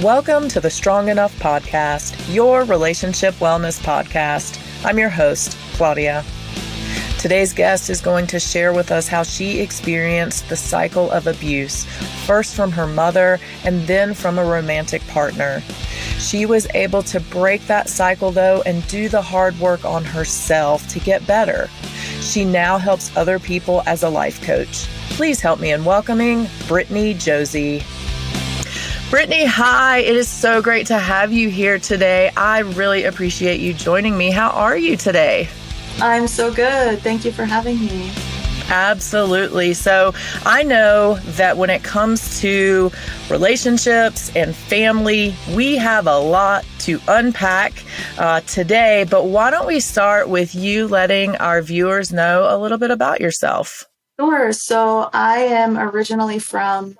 Welcome to the Strong Enough Podcast, your relationship wellness podcast. I'm your host, Claudia. Today's guest is going to share with us how she experienced the cycle of abuse, first from her mother and then from a romantic partner. She was able to break that cycle, though, and do the hard work on herself to get better. She now helps other people as a life coach. Please help me in welcoming Brittany Josie. Brittany, hi. It is so great to have you here today. I really appreciate you joining me. How are you today? I'm so good. Thank you for having me. Absolutely. So I know that when it comes to relationships and family, we have a lot to unpack today. But why don't we start with you letting our viewers know a little bit about yourself? Sure. So I am originally from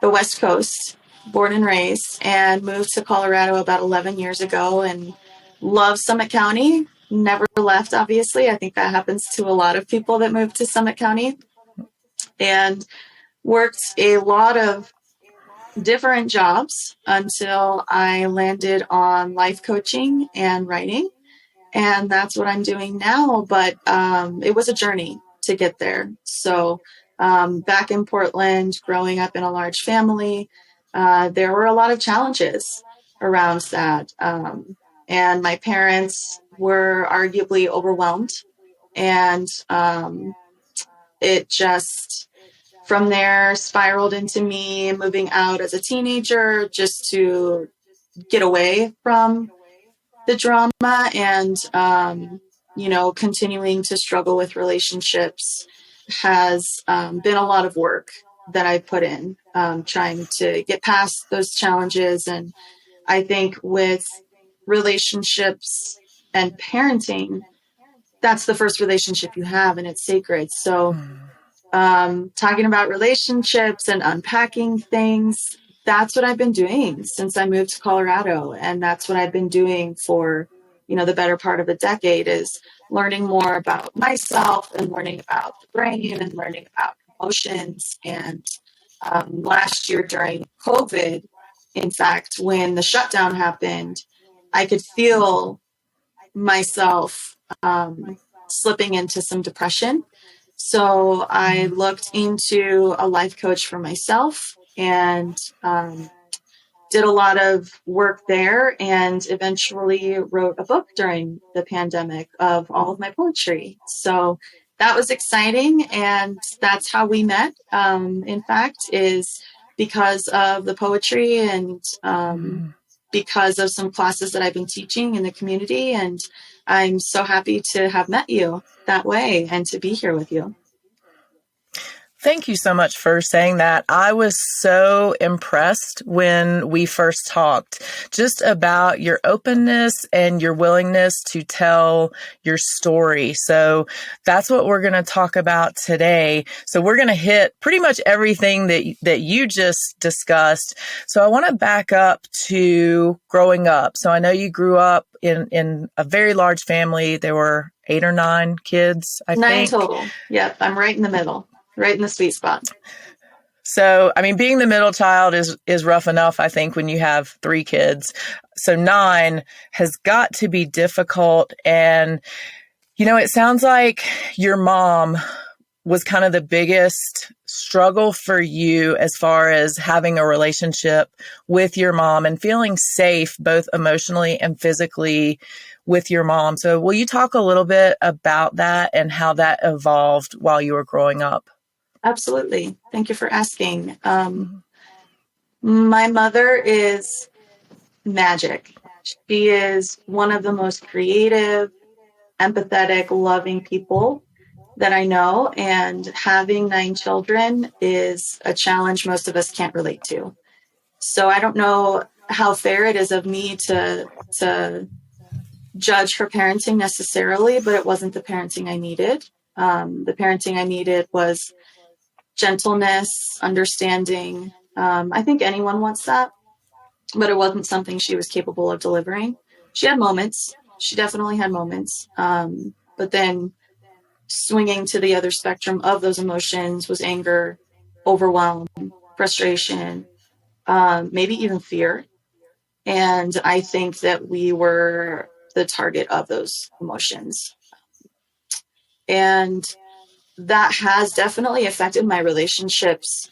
the West Coast, born and raised, and moved to Colorado about 11 years ago and love Summit County. Never left, obviously. I think that happens to a lot of people that move to Summit County, and worked a lot of different jobs until I landed on life coaching and writing. And that's what I'm doing now. But it was a journey to get there. So back in Portland, growing up in a large family, there were a lot of challenges around that. And my parents were arguably overwhelmed. And it just, from there, spiraled into me moving out as a teenager just to get away from the drama and, continuing to struggle with relationships has been a lot of work that I put in, trying to get past those challenges. And I think with relationships and parenting, that's the first relationship you have and it's sacred. So talking about relationships and unpacking things, that's what I've been doing since I moved to Colorado. And that's what I've been doing for, the better part of a decade, is learning more about myself and learning about the brain and learning about emotions. And last year during COVID, in fact, when the shutdown happened, I could feel myself slipping into some depression. So I looked into a life coach for myself and did a lot of work there, and eventually wrote a book during the pandemic of all of my poetry. So that was exciting. And that's how we met, in fact, is because of the poetry and because of some classes that I've been teaching in the community. And I'm so happy to have met you that way and to be here with you. Thank you so much for saying that. I was so impressed when we first talked just about your openness and your willingness to tell your story. So that's what we're going to talk about today. So we're going to hit pretty much everything that you just discussed. So I want to back up to growing up. So I know you grew up in a very large family. There were 8 or 9 kids, I think. 9 total. Yep. I'm right in the middle. Right in the sweet spot. So, being the middle child is rough enough, I think, when you have 3 kids. So 9 has got to be difficult. And, it sounds like your mom was kind of the biggest struggle for you as far as having a relationship with your mom and feeling safe, both emotionally and physically, with your mom. So will you talk a little bit about that and how that evolved while you were growing up? Absolutely. Thank you for asking. My mother is magic. She is one of the most creative, empathetic, loving people that I know. And having 9 children is a challenge most of us can't relate to. So I don't know how fair it is of me to judge her parenting necessarily, but it wasn't the parenting I needed. The parenting I needed was gentleness, understanding. I think anyone wants that, but it wasn't something she was capable of delivering. She had moments. She definitely had moments. But then swinging to the other spectrum of those emotions was anger, overwhelm, frustration, maybe even fear. And I think that we were the target of those emotions. And that has definitely affected my relationships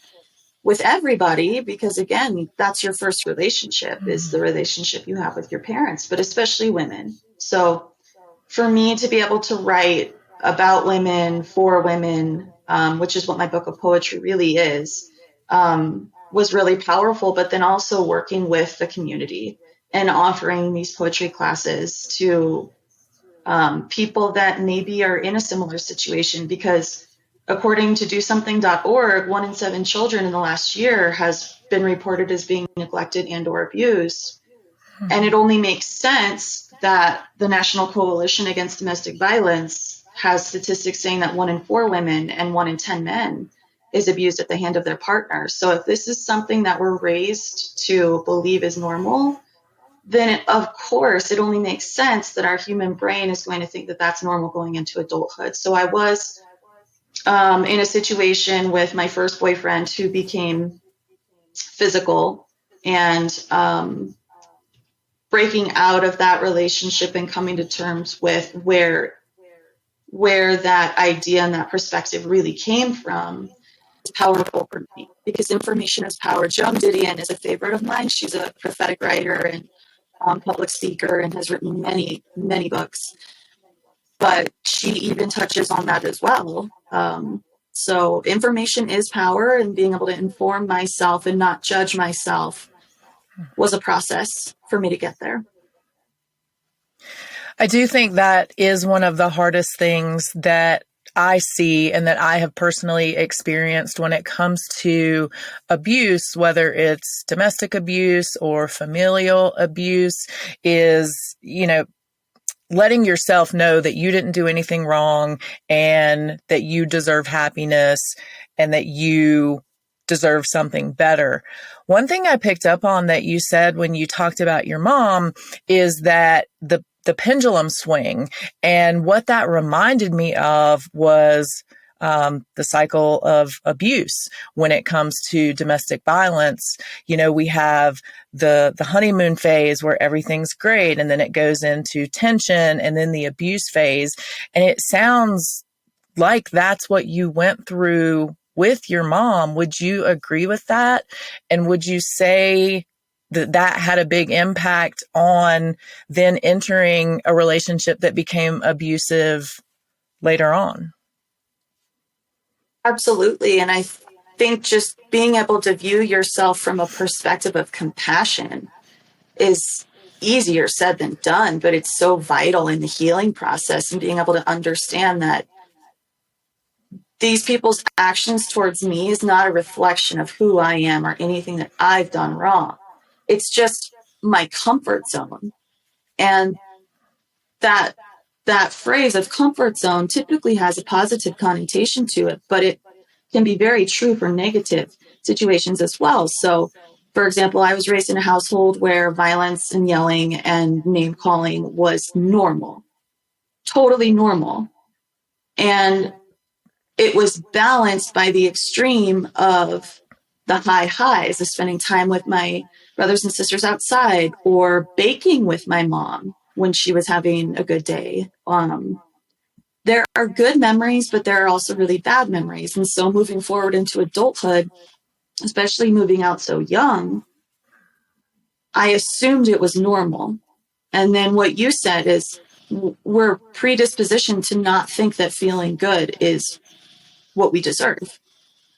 with everybody, because again, that's your first relationship, is the relationship you have with your parents, but especially women. So for me to be able to write about women, for women, which is what my book of poetry really is, was really powerful. But then also working with the community and offering these poetry classes to people that maybe are in a similar situation, because according to DoSomething.org, 1 in 7 children in the last year has been reported as being neglected and or abused. And it only makes sense that the National Coalition Against Domestic Violence has statistics saying that 1 in 4 women and 1 in 10 men is abused at the hand of their partner. So if this is something that we're raised to believe is normal, then of course it only makes sense that our human brain is going to think that that's normal going into adulthood. So I was in a situation with my first boyfriend who became physical, and breaking out of that relationship and coming to terms with where that idea and that perspective really came from is powerful for me, because information is power. Joan Didion is a favorite of mine. She's a prophetic writer and public speaker and has written many, many books, but she even touches on that as well. So information is power, and being able to inform myself and not judge myself was a process for me to get there. I do think that is one of the hardest things that I see and that I have personally experienced when it comes to abuse, whether it's domestic abuse or familial abuse, is, letting yourself know that you didn't do anything wrong and that you deserve happiness and that you deserve something better. One thing I picked up on that you said when you talked about your mom is that the pendulum swing. And what that reminded me of was the cycle of abuse when it comes to domestic violence. We have the honeymoon phase where everything's great, and then it goes into tension and then the abuse phase. And it sounds like that's what you went through with your mom. Would you agree with that? And would you say that had a big impact on then entering a relationship that became abusive later on? Absolutely. And I think just being able to view yourself from a perspective of compassion is easier said than done, but it's so vital in the healing process, and being able to understand that these people's actions towards me is not a reflection of who I am or anything that I've done wrong. It's just my comfort zone. And that phrase of comfort zone typically has a positive connotation to it, but it can be very true for negative situations as well. So, for example, I was raised in a household where violence and yelling and name calling was normal, totally normal. And it was balanced by the extreme of the high highs of spending time with my brothers and sisters outside, or baking with my mom when she was having a good day. There are good memories, but there are also really bad memories. And so moving forward into adulthood, especially moving out so young, I assumed it was normal. And then what you said is we're predispositioned to not think that feeling good is what we deserve.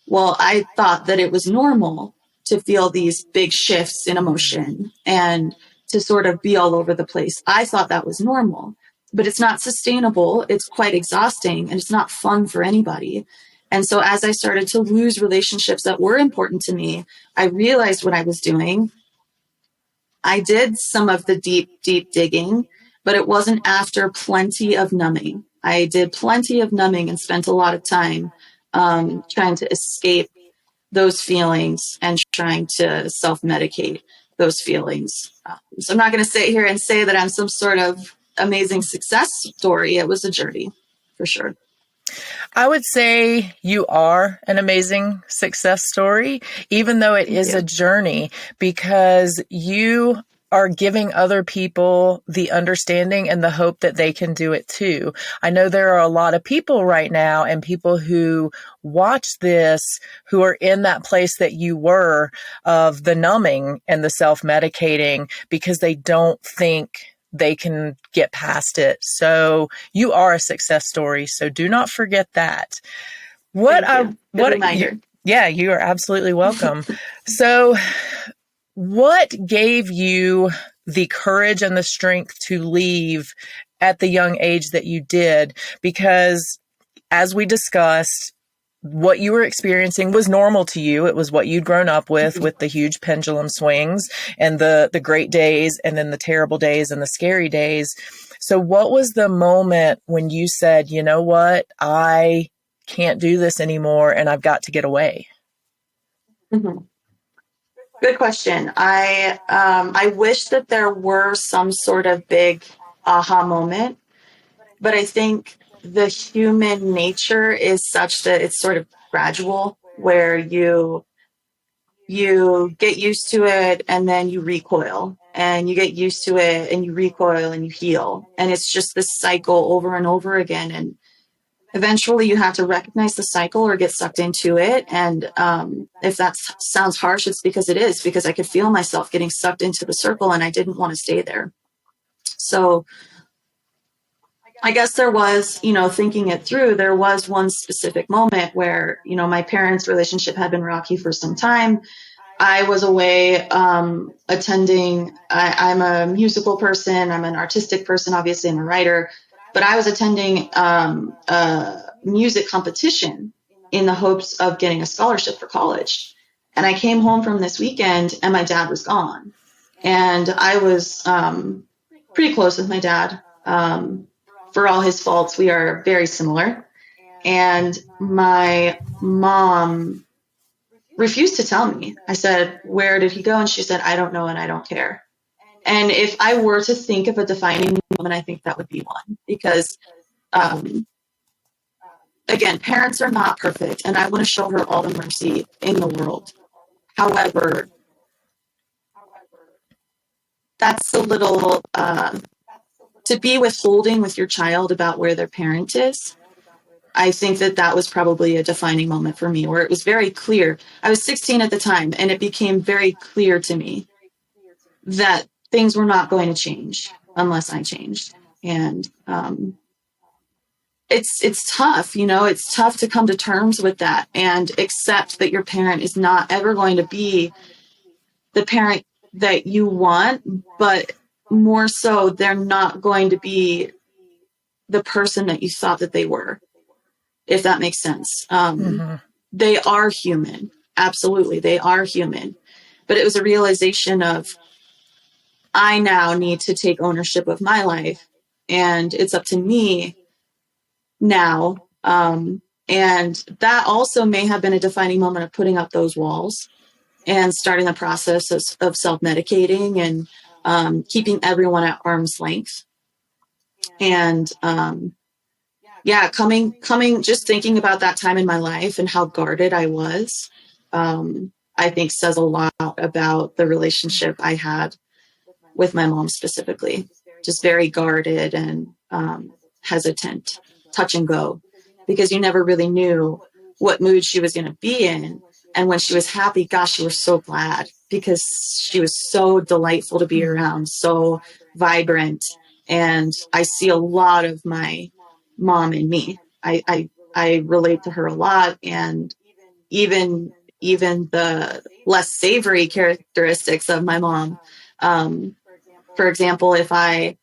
Well, I thought that it was normal to feel these big shifts in emotion and to sort of be all over the place. I thought that was normal, but it's not sustainable. It's quite exhausting, and it's not fun for anybody. And so as I started to lose relationships that were important to me, I realized what I was doing. I did some of the deep, deep digging, but it wasn't after plenty of numbing. I did plenty of numbing and spent a lot of time trying to escape those feelings and trying to self-medicate those feelings. So I'm not going to sit here and say that I'm some sort of amazing success story. It was a journey, for sure. I would say you are an amazing success story, even though it is a journey, because you are giving other people the understanding and the hope that they can do it too. I know there are a lot of people right now and people who watch this who are in that place that you were of the numbing and the self-medicating because they don't think they can get past it. So you are a success story. So do not forget that. Thank you. Good reminder. Yeah, you are absolutely welcome. So what gave you the courage and the strength to leave at the young age that you did? Because as we discussed, what you were experiencing was normal to you. It was what you'd grown up with the huge pendulum swings and the great days and then the terrible days and the scary days. So what was the moment when you said, you know what, I can't do this anymore and I've got to get away? Mm-hmm. Good question. I wish that there were some sort of big aha moment, but I think the human nature is such that it's sort of gradual, where you get used to it and then you recoil, and you get used to it and you recoil and you heal, and it's just this cycle over and over again. And eventually you have to recognize the cycle or get sucked into it. And if that sounds harsh, it's because it is, because I could feel myself getting sucked into the circle and I didn't want to stay there. So I guess there was, thinking it through, there was one specific moment where, my parents' relationship had been rocky for some time. I was away attending. I'm a musical person. I'm an artistic person. Obviously, I'm a writer. But I was attending a music competition in the hopes of getting a scholarship for college. And I came home from this weekend and my dad was gone. And I was pretty close with my dad. For all his faults, we are very similar. And my mom refused to tell me. I said, "Where did he go?" And she said, "I don't know and I don't care." And if I were to think of a defining moment, I think that would be one. Because, again, parents are not perfect, and I want to show her all the mercy in the world. However, that's a little, to be withholding with your child about where their parent is. I think that was probably a defining moment for me, where it was very clear. I was 16 at the time, and it became very clear to me that things were not going to change unless I changed. And it's tough, it's tough to come to terms with that and accept that your parent is not ever going to be the parent that you want, but more so, they're not going to be the person that you thought that they were, if that makes sense. They are human. Absolutely. They are human. But it was a realization of, I now need to take ownership of my life, and it's up to me now. And that also may have been a defining moment of putting up those walls and starting the process of self-medicating and keeping everyone at arm's length. And just thinking about that time in my life and how guarded I was, I think says a lot about the relationship I had with my mom specifically. Just very guarded and hesitant, touch and go, because you never really knew what mood she was going to be in. And when she was happy, gosh, you were so glad, because she was so delightful to be around, so vibrant. And I see a lot of my mom in me. I relate to her a lot. And even the less savory characteristics of my mom. For example, if I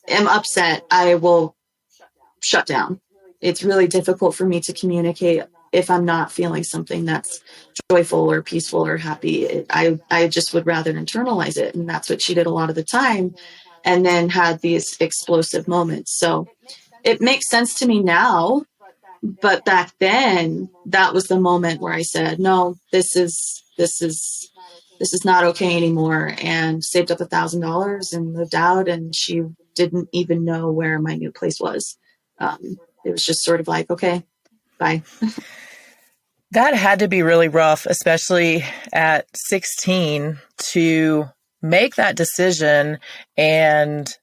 am upset, I will shut down. It's really difficult for me to communicate if I'm not feeling something that's joyful or peaceful or happy. I just would rather internalize it. And that's what she did a lot of the time, and then had these explosive moments. So it makes sense to me now. But back then, that was the moment where I said, no, this is not okay anymore, and saved up $1,000 and moved out. And she didn't even know where my new place was. It was just sort of like, okay, bye. That had to be really rough, especially at 16, to make that decision and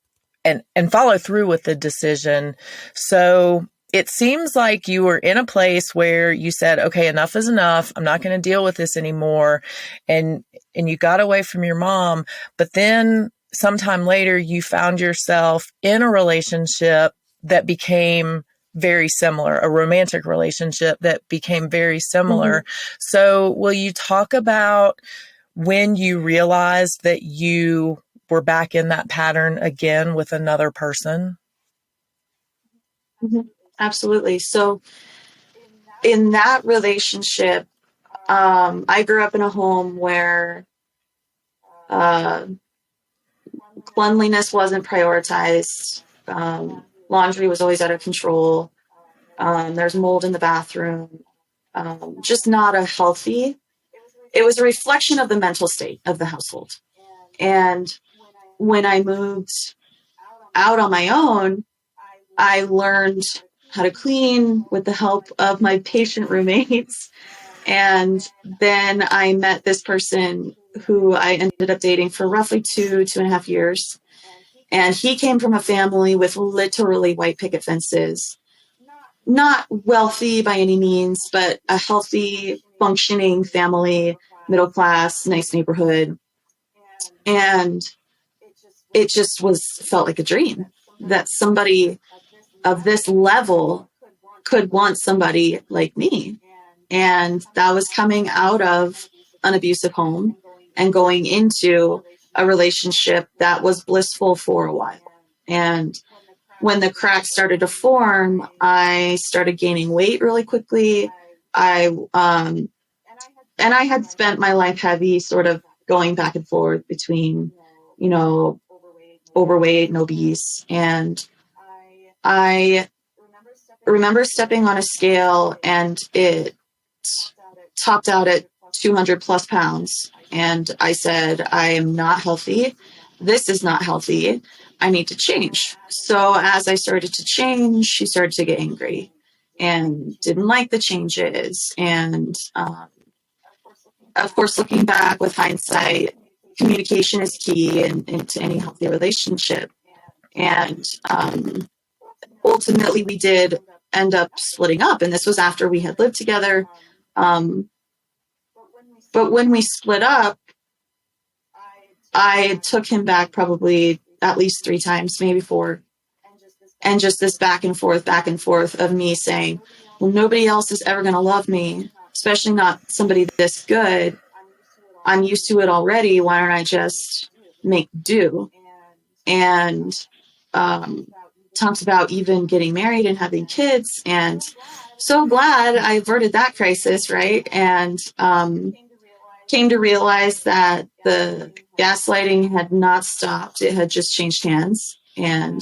follow through with the decision. So it seems like you were in a place where you said, okay, enough is enough. I'm not going to deal with this anymore. And you got away from your mom. But then sometime later, you found yourself in a relationship that became very similar, a romantic relationship that became very similar. So will you talk about when you realized that you were back in that pattern again with another person? Absolutely. So in that relationship, I grew up in a home where cleanliness wasn't prioritized. Laundry was always out of control. There's mold in the bathroom. Just not a healthy. It was a reflection of the mental state of the household. And when I moved out on my own, I learned how to clean with the help of my patient roommates. And then I met this person who I ended up dating for roughly 2.5 years. And he came from a family with literally white picket fences. Not wealthy by any means, but a healthy, functioning family, middle class, nice neighborhood. And it just felt like a dream that somebody of this level could want somebody like me. And that was coming out of an abusive home and going into a relationship that was blissful for a while. And when the cracks started to form, I started gaining weight really quickly. And I had spent my life heavy, sort of going back and forth between, overweight and obese. And I remember stepping on a scale and it topped out at 200 plus pounds. And I said, I am not healthy. This is not healthy. I need to change. So as I started to change, she started to get angry and didn't like the changes. And of course, looking back with hindsight, communication is key into any healthy relationship. And ultimately, we did end up splitting up. And this was after we had lived together. But when we split up, I took him back probably at least 3 times, maybe 4. And just this back and forth of me saying, well, nobody else is ever going to love me, especially not somebody this good. I'm used to it already. Why don't I just make do? And talked about even getting married and having kids. And so glad I averted that crisis, right? And came to realize that the gaslighting had not stopped. It had just changed hands, and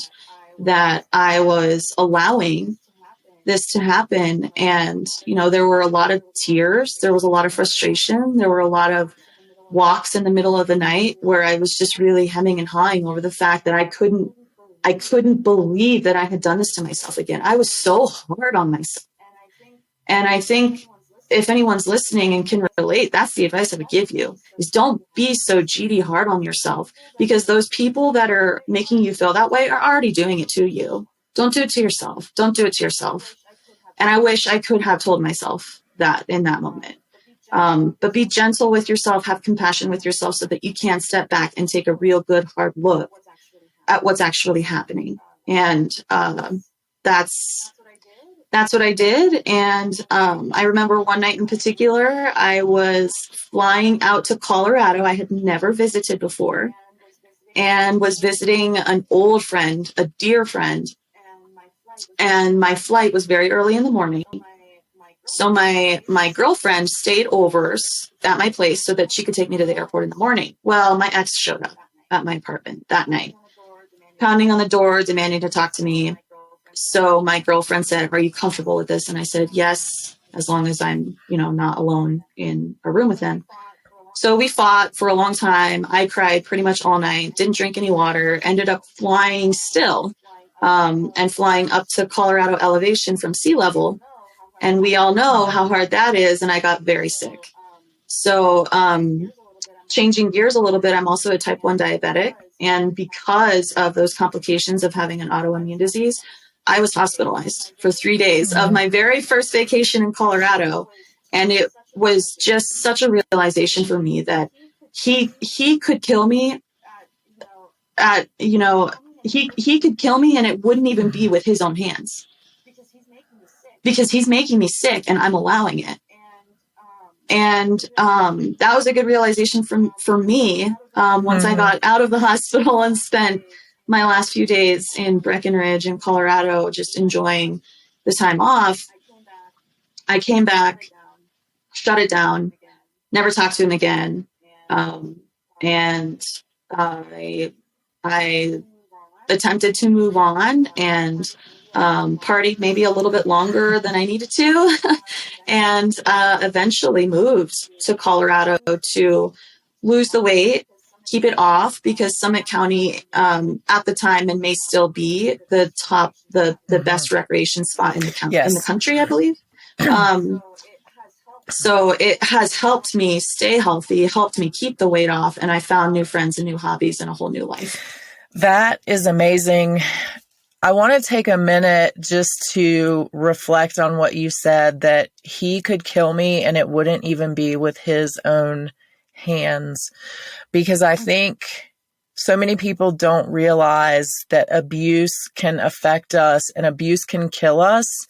that I was allowing this to happen. And, there were a lot of tears. There was a lot of frustration. There were a lot of walks in the middle of the night where I was just really hemming and hawing over the fact that I couldn't believe that I had done this to myself again. I was so hard on myself. And I think if anyone's listening and can relate, that's the advice I would give you, is don't be so GD hard on yourself, because those people that are making you feel that way are already doing it to you. Don't do it to yourself. Don't do it to yourself. And I wish I could have told myself that in that moment. But be gentle with yourself, have compassion with yourself so that you can step back and take a real good hard look at what's actually happening. And that's what I did. And I remember one night in particular, I was flying out to Colorado. I had never visited before, and was visiting an old friend, a dear friend. And my flight was very early in the morning. So my girlfriend stayed over at my place so that she could take me to the airport in the morning. Well, my ex showed up at my apartment that night, pounding on the door, demanding to talk to me. So my girlfriend said, are you comfortable with this? And I said, yes, as long as I'm, not alone in a room with him. So we fought for a long time. I cried pretty much all night, didn't drink any water, ended up flying still, and flying up to Colorado elevation from sea level. And we all know how hard that is. And I got very sick. So changing gears a little bit, I'm also a type 1 diabetic. And because of those complications of having an autoimmune disease, I was hospitalized for 3 days of my very first vacation in Colorado. And it was just such a realization for me that he could kill me at, he could kill me and it wouldn't even be with his own hands because he's making me sick and I'm allowing it. And that was a good realization for me once I got out of the hospital and spent my last few days in Breckenridge in Colorado just enjoying the time off. I came back, shut it down, never talked to him again. And I attempted to move on and partied maybe a little bit longer than I needed to, and eventually moved to Colorado to lose the weight, keep it off, because Summit County at the time, and may still be, the best recreation spot in the country, I believe. So it has helped me stay healthy, helped me keep the weight off, and I found new friends and new hobbies and a whole new life. That is amazing. I want to take a minute just to reflect on what you said, that he could kill me and it wouldn't even be with his own hands, because I think so many people don't realize that abuse can affect us and abuse can kill us,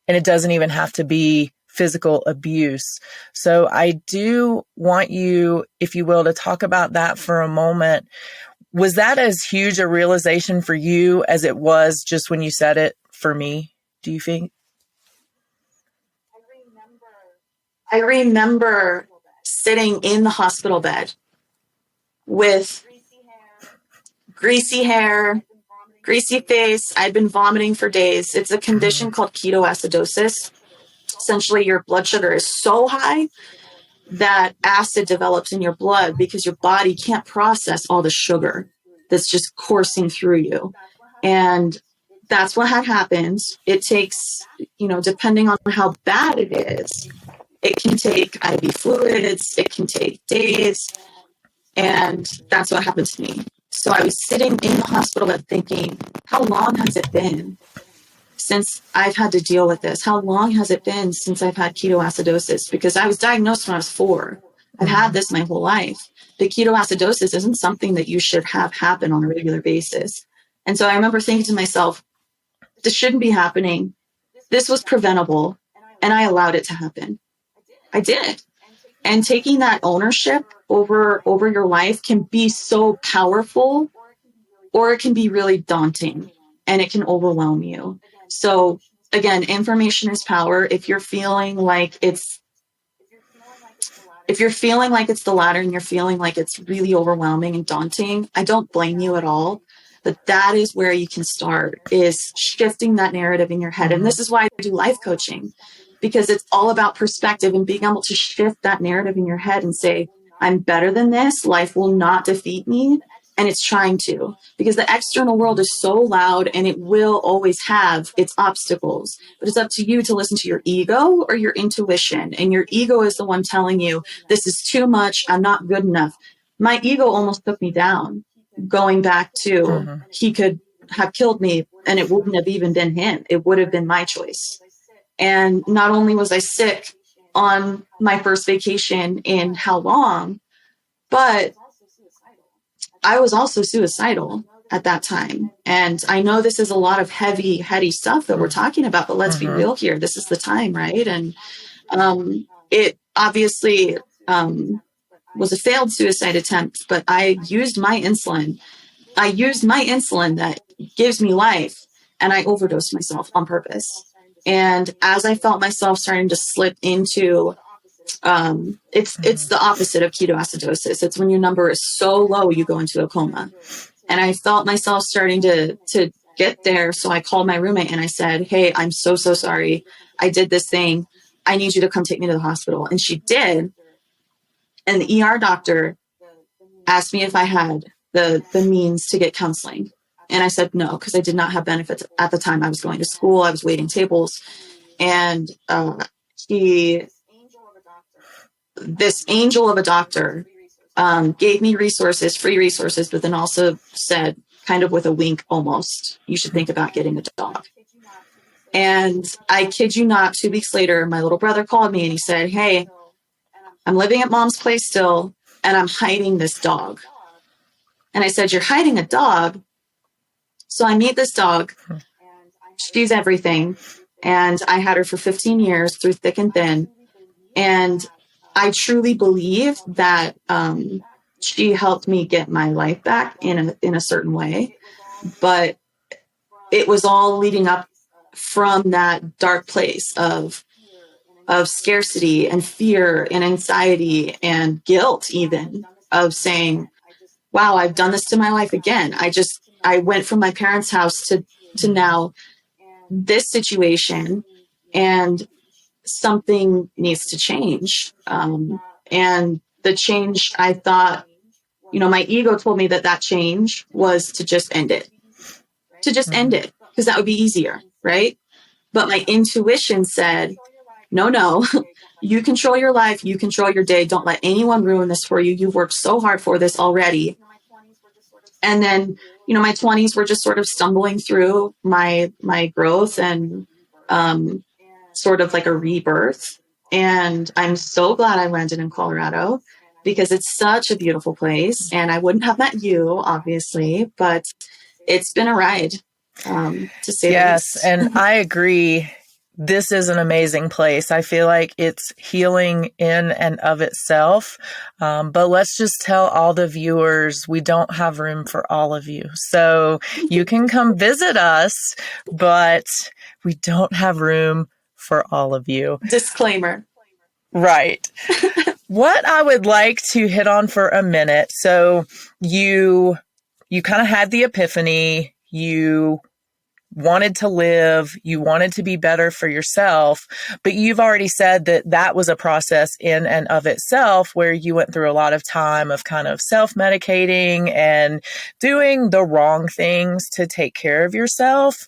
and it doesn't even have to be physical abuse. So I do want you, if you will, to talk about that for a moment. Was that as huge a realization for you as it was just when you said it for me, do you think? I remember sitting in the hospital bed with greasy hair, greasy face. I'd been vomiting for days. It's a condition called ketoacidosis. Essentially, your blood sugar is so high that acid develops in your blood because your body can't process all the sugar that's just coursing through you. And that's what had happened. It takes, depending on how bad it is, it can take IV fluids, it can take days. And that's what happened to me. So I was sitting in the hospital bed thinking, how long has it been since I've had to deal with this? How long has it been since I've had ketoacidosis? Because I was diagnosed when I was 4. I've had this my whole life. But ketoacidosis isn't something that you should have happen on a regular basis. And so I remember thinking to myself, this shouldn't be happening. This was preventable. And I allowed it to happen. I did. And taking that ownership over your life can be so powerful, or it can be really daunting and it can overwhelm you. So again, information is power. If you're feeling like it's the latter and you're feeling like it's really overwhelming and daunting, I don't blame you at all. But that is where you can start, is shifting that narrative in your head. And this is why I do life coaching, because it's all about perspective and being able to shift that narrative in your head and say, I'm better than this. Life will not defeat me. And it's trying to, because the external world is so loud and it will always have its obstacles. But it's up to you to listen to your ego or your intuition. And your ego is the one telling you, this is too much. I'm not good enough. My ego almost took me down, going back to he could have killed me and it wouldn't have even been him. It would have been my choice. And not only was I sick on my first vacation in how long, but I was also suicidal at that time. And I know this is a lot of heady stuff that we're talking about, but let's be real here. This is the time, right? And it obviously was a failed suicide attempt, but I used my insulin. I used my insulin that gives me life, and I overdosed myself on purpose. And as I felt myself starting to slip into it's the opposite of ketoacidosis. It's when your number is so low, you go into a coma. And I felt myself starting to get there. So I called my roommate and I said, hey, I'm so sorry. I did this thing. I need you to come take me to the hospital. And she did. And the ER doctor asked me if I had the means to get counseling. And I said no, because I did not have benefits at the time. I was going to school. I was waiting tables. And this angel of a doctor gave me resources, free resources, but then also said, kind of with a wink almost, you should think about getting a dog. And I kid you not, 2 weeks later, my little brother called me and he said, hey, I'm living at mom's place still, and I'm hiding this dog. And I said, you're hiding a dog? So I meet this dog. She's everything. And I had her for 15 years through thick and thin. And I truly believe that she helped me get my life back in a certain way. But it was all leading up from that dark place of scarcity and fear and anxiety and guilt, even of saying, wow, I've done this to my life again. I went from my parents' house to now this situation, and something needs to change. And the change, I thought, my ego told me that change was to just end it, because that would be easier, right? But my intuition said, no, you control your life, you control your day. Don't let anyone ruin this for you. You've worked so hard for this already. And then, my 20s were just sort of stumbling through my growth and sort of like a rebirth. And I'm so glad I landed in Colorado, because it's such a beautiful place. And I wouldn't have met you, obviously, but it's been a ride, to say the least. Yes, and I agree. This is an amazing place. I feel like it's healing in and of itself. But let's just tell all the viewers, we don't have room for all of you. So you can come visit us, but we don't have room for all of you. Disclaimer. Right. What I would like to hit on for a minute. So you kind of had the epiphany. You wanted to live, you wanted to be better for yourself, but you've already said that was a process in and of itself where you went through a lot of time of kind of self-medicating and doing the wrong things to take care of yourself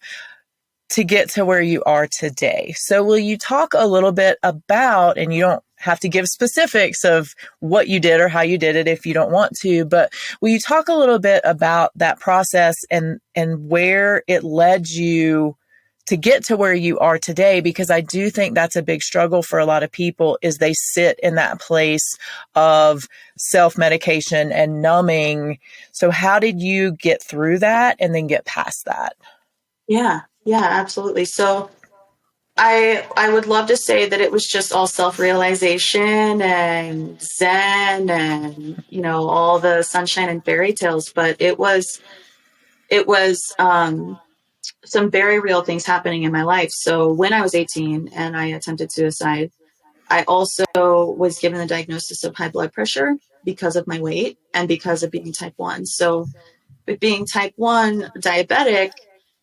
to get to where you are today. So will you talk a little bit about, and you don't have to give specifics of what you did or how you did it if you don't want to, but will you talk a little bit about that process and where it led you to get to where you are today? Because I do think that's a big struggle for a lot of people, is they sit in that place of self-medication and numbing. So how did you get through that and then get past that? Yeah, absolutely. So I would love to say that it was just all self-realization and Zen and, all the sunshine and fairy tales, but it was some very real things happening in my life. So when I was 18 and I attempted suicide, I also was given the diagnosis of high blood pressure because of my weight and because of being type 1. So with being type 1 diabetic,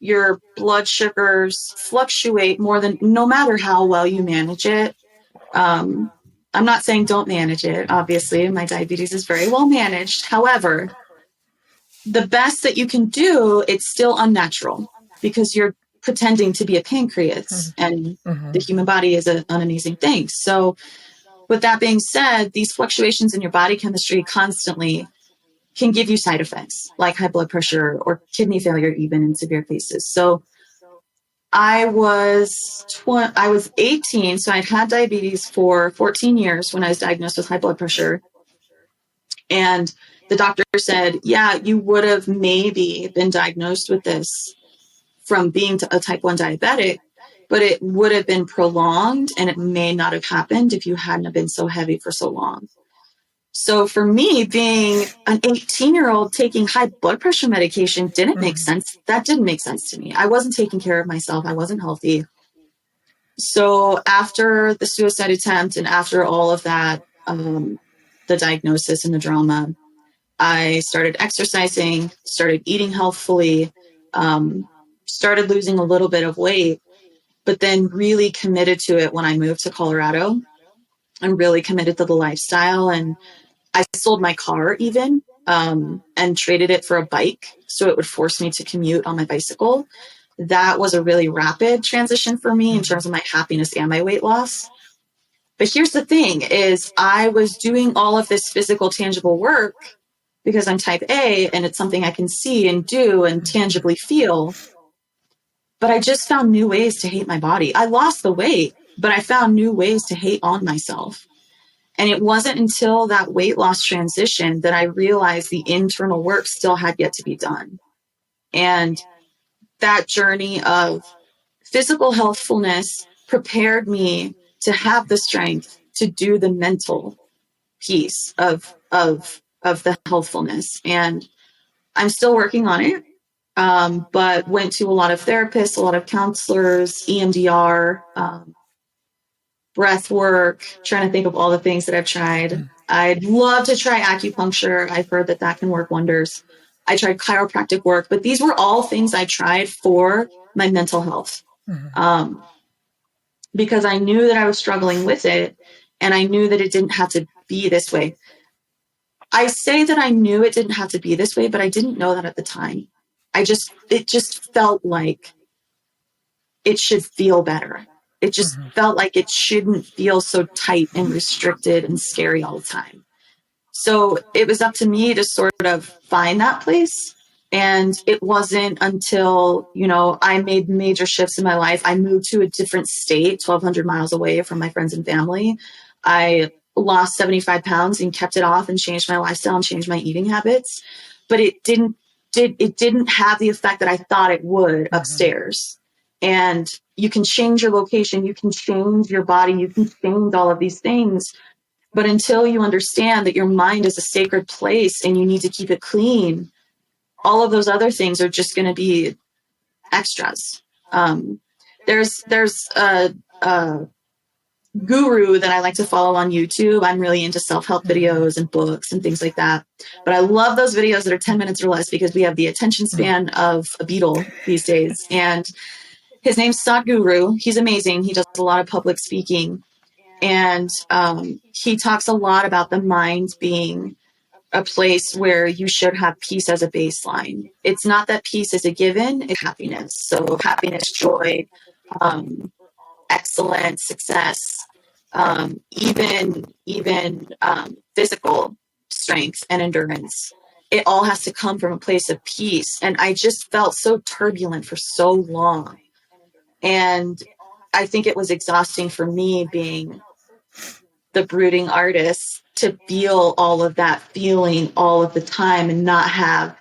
your blood sugars fluctuate more than, no matter how well you manage it. I'm not saying don't manage it. Obviously, my diabetes is very well managed. However, the best that you can do, it's still unnatural because you're pretending to be a pancreas, and the human body is an amazing thing. So with that being said, these fluctuations in your body chemistry constantly can give you side effects like high blood pressure or kidney failure, even in severe cases. So I was 18, so I'd had diabetes for 14 years when I was diagnosed with high blood pressure. And the doctor said, yeah, you would have maybe been diagnosed with this from being a type 1 diabetic, but it would have been prolonged and it may not have happened if you hadn't been so heavy for so long. So for me, being an 18-year-old taking high blood pressure medication didn't make sense. That didn't make sense to me. I wasn't taking care of myself. I wasn't healthy. So after the suicide attempt and after all of that, the diagnosis and the drama, I started exercising, started eating healthfully, started losing a little bit of weight, but then really committed to it when I moved to Colorado and really committed to the lifestyle. And I sold my car even, and traded it for a bike so it would force me to commute on my bicycle. That was a really rapid transition for me in terms of my happiness and my weight loss. But here's the thing is I was doing all of this physical, tangible work because I'm type A and it's something I can see and do and tangibly feel. But I just found new ways to hate my body. I lost the weight, but I found new ways to hate on myself. And it wasn't until that weight loss transition that I realized the internal work still had yet to be done. And that journey of physical healthfulness prepared me to have the strength to do the mental piece of the healthfulness. And I'm still working on it, but went to a lot of therapists, a lot of counselors, EMDR, breath work, trying to think of all the things that I've tried. I'd love to try acupuncture. I've heard that that can work wonders. I tried chiropractic work, but these were all things I tried for my mental health. Because I knew that I was struggling with it and I knew that it didn't have to be this way. I say that I knew it didn't have to be this way, but I didn't know that at the time. It just felt like it should feel better. It just felt like it shouldn't feel so tight and restricted and scary all the time. So it was up to me to sort of find that place. And it wasn't until, I made major shifts in my life. I moved to a different state, 1,200 miles away from my friends and family. I lost 75 pounds and kept it off and changed my lifestyle and changed my eating habits. But it didn't have the effect that I thought it would upstairs. And you can change your location, you can change your body, you can change all of these things. But until you understand that your mind is a sacred place and you need to keep it clean, all of those other things are just going to be extras. There's a guru that I like to follow on YouTube. I'm really into self-help videos and books and things like that. But I love those videos that are 10 minutes or less because we have the attention span of a beetle these days. And his name's Sadhguru. He's amazing. He does a lot of public speaking. And he talks a lot about the mind being a place where you should have peace as a baseline. It's not that peace is a given, it's happiness. So happiness, joy, excellence, success, even physical strength and endurance. It all has to come from a place of peace. And I just felt so turbulent for so long. And I think it was exhausting for me being the brooding artist to feel all of that feeling all of the time and not have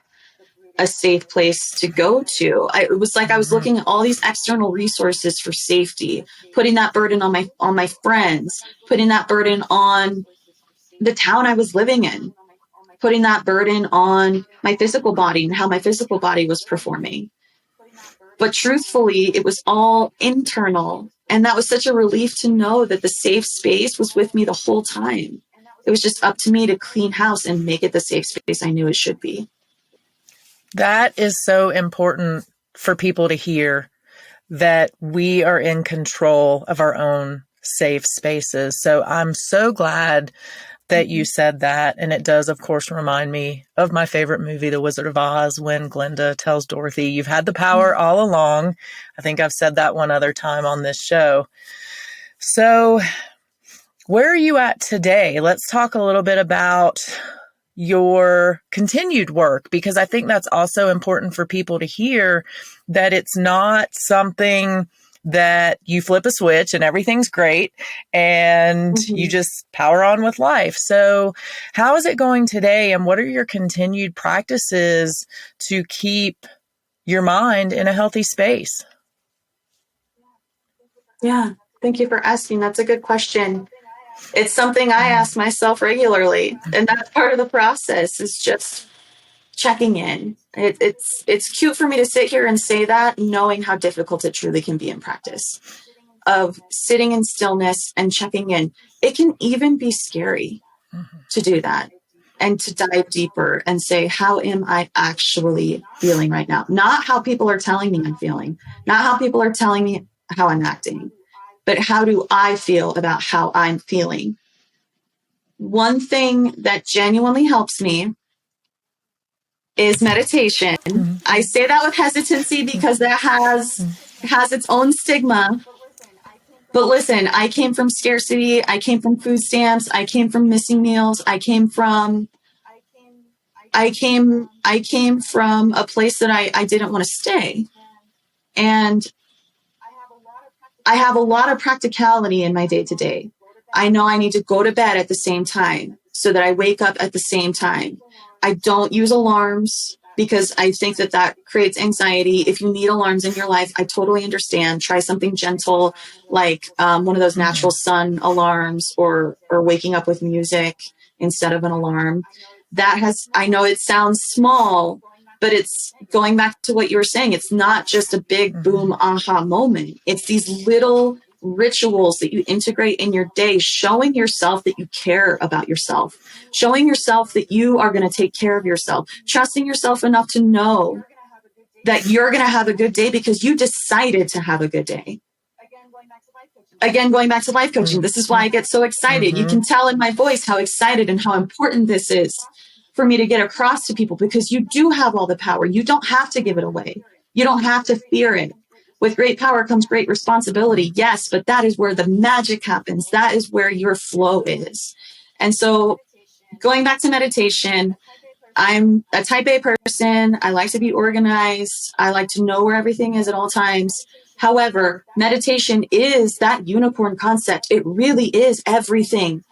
a safe place to go to. It was like I was looking at all these external resources for safety, putting that burden on my friends, putting that burden on the town I was living in, putting that burden on my physical body and how my physical body was performing. But truthfully, it was all internal. And that was such a relief to know that the safe space was with me the whole time. It was just up to me to clean house and make it the safe space I knew it should be. That is so important for people to hear, that we are in control of our own safe spaces. So I'm so glad that you said that. And it does, of course, remind me of my favorite movie, The Wizard of Oz, when Glinda tells Dorothy, "You've had the power all along." I think I've said that one other time on this show. So where are you at today? Let's talk a little bit about your continued work, because I think that's also important for people to hear, that it's not something that you flip a switch and everything's great and you just power on with life. So how is it going today, and what are your continued practices to keep your mind in a healthy space? Yeah, thank you for asking. That's a good question. It's something I ask myself regularly, and that's part of the process, is just checking in. It's cute for me to sit here and say that, knowing how difficult it truly can be in practice, of sitting in stillness and checking in. It can even be scary to do that and to dive deeper and say, how am I actually feeling right now? Not how people are telling me I'm feeling, not how people are telling me how I'm acting, but how do I feel about how I'm feeling? One thing that genuinely helps me is meditation. I say that with hesitancy because that has its own stigma. But listen, I came from scarcity. I came from food stamps. I came from missing meals. I came from a place that I didn't want to stay. And I have a lot of practicality in my day to day. I know I need to go to bed at the same time so that I wake up at the same time. I don't use alarms because I think that that creates anxiety. If you need alarms in your life, I totally understand. Try something gentle, like one of those natural sun alarms, or waking up with music instead of an alarm. I know it sounds small, but it's going back to what you were saying. It's not just a big boom aha moment. It's these little rituals that you integrate in your day, showing yourself that you care about yourself, showing yourself that you are going to take care of yourself, trusting yourself enough to know that you're going to have a good day because you decided to have a good day. Again, going back to life coaching, this is why I get so excited. You can tell in my voice how excited and how important this is for me to get across to people, because you do have all the power. You don't have to give it away. You don't have to fear it. With great power comes great responsibility. Yes, but that is where the magic happens. That is where your flow is. And so going back to meditation, I'm a type A person. I like to be organized. I like to know where everything is at all times. However, meditation is that unicorn concept. It really is everything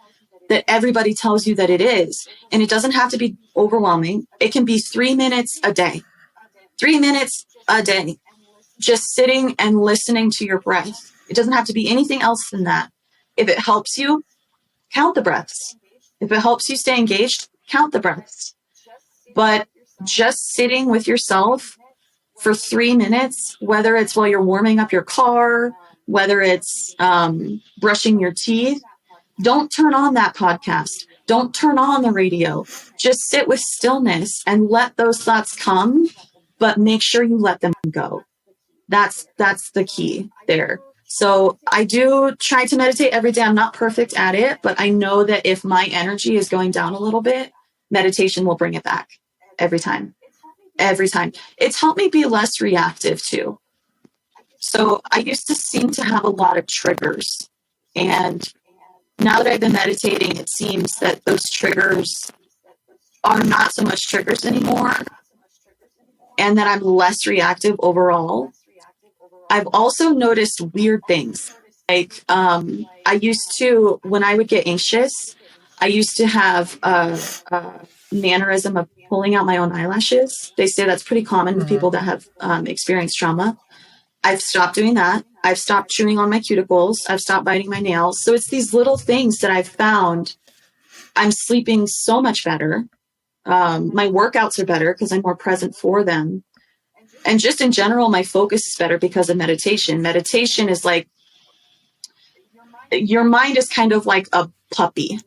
that everybody tells you that it is. And it doesn't have to be overwhelming. It can be 3 minutes a day, 3 minutes a day, just sitting and listening to your breath. It doesn't have to be anything else than that. If it helps you, count the breaths. If it helps you stay engaged, count the breaths. But just sitting with yourself for 3 minutes, whether it's while you're warming up your car, whether it's brushing your teeth, don't turn on that podcast. Don't turn on the radio. Just sit with stillness and let those thoughts come, but make sure you let them go. That's the key there. So I do try to meditate every day. I'm not perfect at it, but I know that if my energy is going down a little bit, meditation will bring it back every time. Every time. It's helped me be less reactive too. So I used to seem to have a lot of triggers. And now that I've been meditating, it seems that those triggers are not so much triggers anymore, and that I'm less reactive overall. I've also noticed weird things. Like I used to, when I would get anxious, I used to have a mannerism of pulling out my own eyelashes. They say that's pretty common with people that have experienced trauma. I've stopped doing that. I've stopped chewing on my cuticles. I've stopped biting my nails. So it's these little things that I've found. I'm sleeping so much better. My workouts are better because I'm more present for them. And just in general, my focus is better because of meditation. Meditation is like, your mind is kind of like a puppy,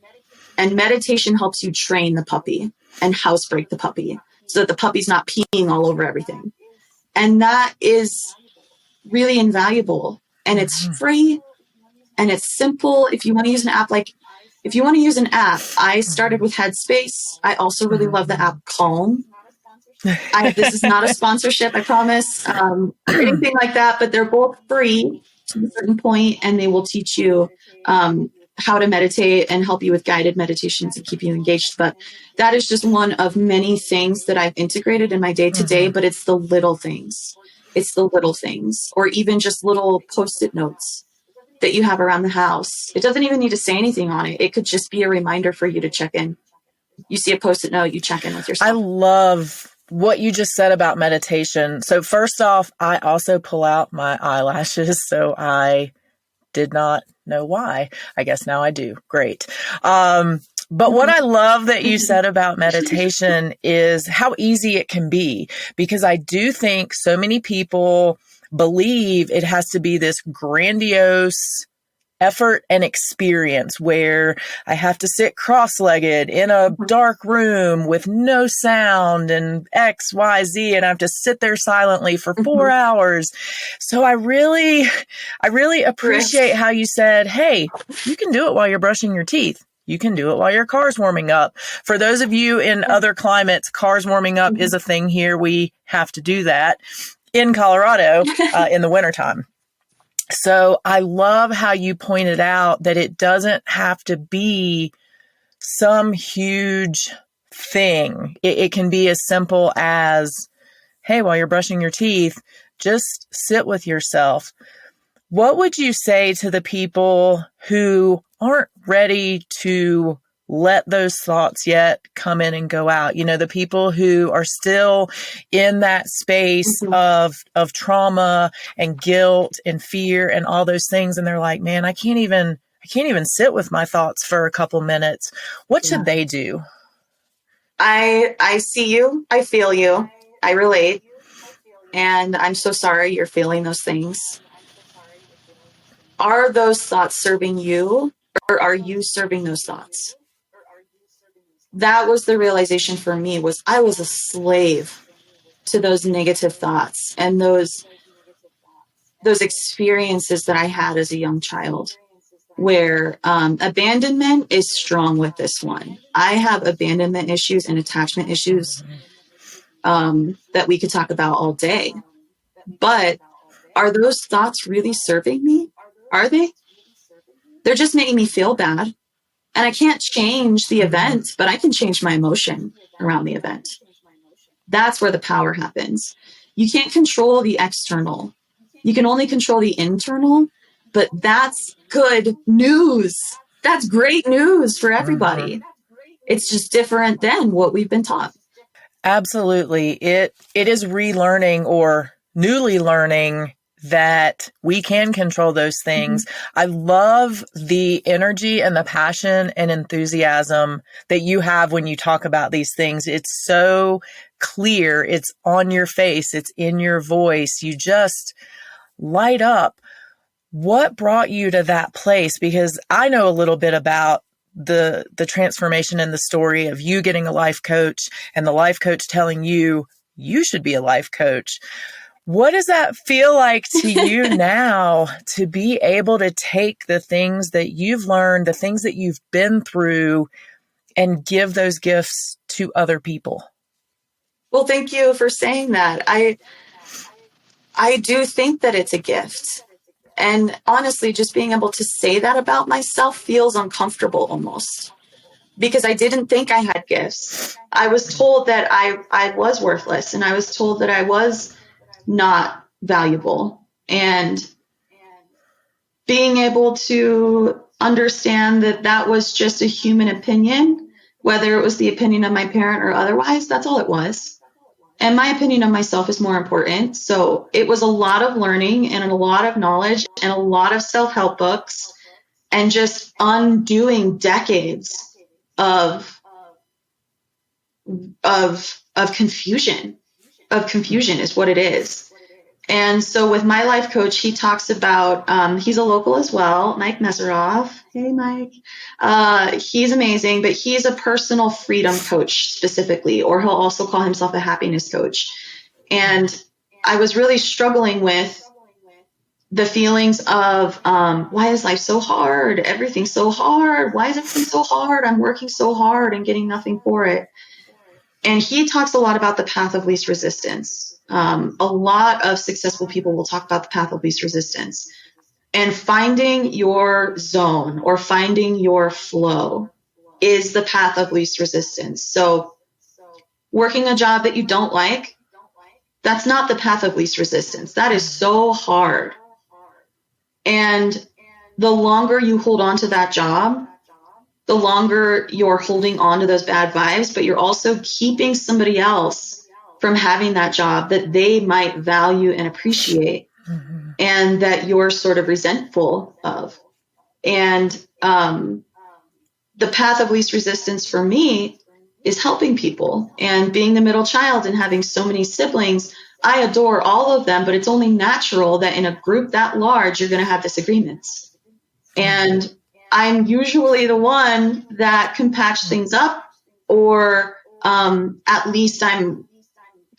and meditation helps you train the puppy and housebreak the puppy so that the puppy's not peeing all over everything. And that is really invaluable, and it's free and it's simple. If you want to use an app, I started with Headspace. I also really love the app Calm. This is not a sponsorship, I promise, or anything like that, but they're both free to a certain point, and they will teach you how to meditate and help you with guided meditations and keep you engaged. But that is just one of many things that I've integrated in my day-to-day, but it's the little things. It's the little things, or even just little Post-it notes that you have around the house. It doesn't even need to say anything on it. It could just be a reminder for you to check in. You see a Post-it note, you check in with yourself. I love what you just said about meditation. So first off, I also pull out my eyelashes, so I did not know why. I guess now I do. Great. But what I love that you said about meditation is how easy it can be, because I do think so many people believe it has to be this grandiose effort and experience where I have to sit cross-legged in a dark room with no sound and X, Y, Z, and I have to sit there silently for 4 hours. So I really appreciate how you said, hey, you can do it while you're brushing your teeth. You can do it while your car's warming up. For those of you in other climates, cars warming up is a thing here. We have to do that in Colorado in the wintertime. So I love how you pointed out that it doesn't have to be some huge thing. It can be as simple as, hey, while you're brushing your teeth, just sit with yourself. What would you say to the people who aren't ready to let those thoughts yet come in and go out? You know, the people who are still in that space Mhm. of trauma and guilt and fear and all those things, and they're like, man, I can't even sit with my thoughts for a couple minutes. What Yeah. should they do? I see you. I feel you. I relate. And I'm so sorry you're feeling those things. Are those thoughts serving you, or are you serving those thoughts? That was the realization for me, was I was a slave to those negative thoughts and those experiences that I had as a young child, where abandonment is strong with this one. I have abandonment issues and attachment issues that we could talk about all day. But are those thoughts really serving me? Are they? They're just making me feel bad. And I can't change the Mm-hmm. event, but I can change my emotion around the event. That's where the power happens. You can't control the external. You can only control the internal, but that's good news. That's great news for Mm-hmm. everybody. It's just different than what we've been taught. Absolutely. It is relearning or newly learning that we can control those Mm-hmm. things. I love the energy and the passion and enthusiasm that you have when you talk about these things. It's so clear. It's on your face. It's in your voice. You just light up. What brought you to that place? Because I know a little bit about the transformation in the story of you getting a life coach and the life coach telling you you should be a life coach. What does that feel like to you now to be able to take the things that you've learned, the things that you've been through, and give those gifts to other people? Well, thank you for saying that. I do think that it's a gift. And honestly, just being able to say that about myself feels uncomfortable almost, because I didn't think I had gifts. I was told that I was worthless, and I was told that I was not valuable. And being able to understand that that was just a human opinion, whether it was the opinion of my parent or otherwise, that's all it was. And my opinion of myself is more important. So it was a lot of learning and a lot of knowledge and a lot of self-help books, and just undoing decades of of confusion. Of confusion is what it is. And so with my life coach, he talks about, he's a local as well, Mike Meseroff. Hey, Mike. He's amazing, but he's a personal freedom coach specifically, or he'll also call himself a happiness coach. And I was really struggling with the feelings of, why is life so hard? Everything's so hard. Why is everything so hard? I'm working so hard and getting nothing for it. And he talks a lot about the path of least resistance. A lot of successful people will talk about the path of least resistance, and finding your zone or finding your flow is the path of least resistance. So working a job that you don't like, that's not the path of least resistance. That is so hard. And the longer you hold on to that job, the longer you're holding on to those bad vibes, but you're also keeping somebody else from having that job that they might value and appreciate, Mm-hmm. and that you're sort of resentful of. And the path of least resistance for me is helping people, and being the middle child and having so many siblings. I adore all of them, but it's only natural that in a group that large, you're going to have disagreements. And I'm usually the one that can patch things up, or at least I'm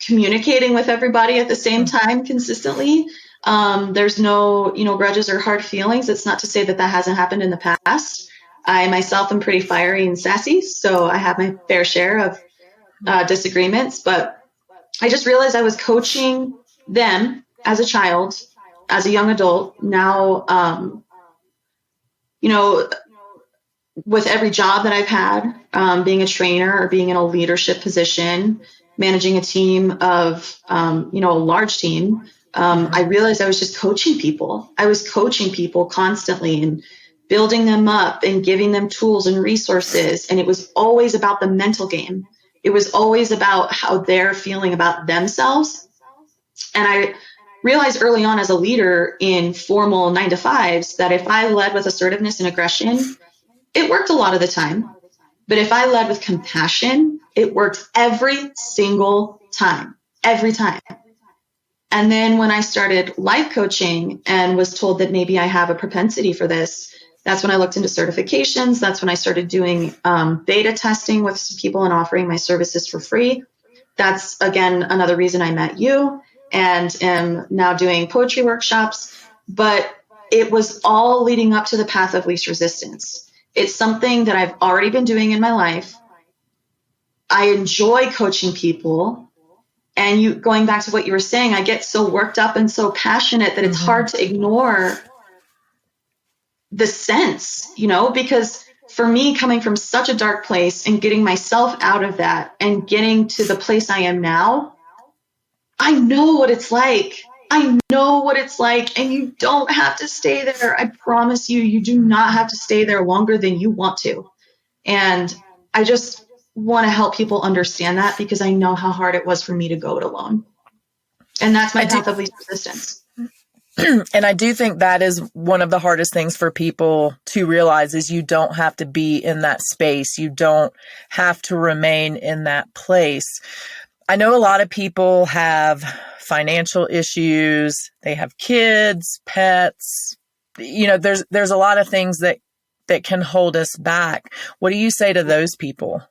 communicating with everybody at the same time consistently. There's no, grudges or hard feelings. It's not to say that that hasn't happened in the past. I myself am pretty fiery and sassy, so I have my fair share of disagreements. But I just realized I was coaching them as a child, as a young adult now, you know, with every job that I've had, being a trainer or being in a leadership position, managing a team of, a large team, I realized I was just coaching people. I was coaching people constantly and building them up and giving them tools and resources. And it was always about the mental game. It was always about how they're feeling about themselves. And I realized early on as a leader in formal 9-to-5s that if I led with assertiveness and aggression, it worked a lot of the time. But if I led with compassion, it worked every single time, every time. And then when I started life coaching and was told that maybe I have a propensity for this, that's when I looked into certifications. That's when I started doing beta testing with some people and offering my services for free. That's, again, another reason I met you and am now doing poetry workshops. But it was all leading up to the path of least resistance. It's something that I've already been doing in my life. I enjoy coaching people. And going back to what you were saying, I get so worked up and so passionate that it's hard to ignore the sense, because for me, coming from such a dark place and getting myself out of that and getting to the place I am now, I know what it's like. I know what it's like, and you don't have to stay there. I promise you, you do not have to stay there longer than you want to. And I just want to help people understand that because I know how hard it was for me to go it alone. And that's my path of least resistance. And I do think that is one of the hardest things for people to realize is you don't have to be in that space. You don't have to remain in that place. I know a lot of people have financial issues. They have kids, pets. There's a lot of things that can hold us back. What do you say to those people?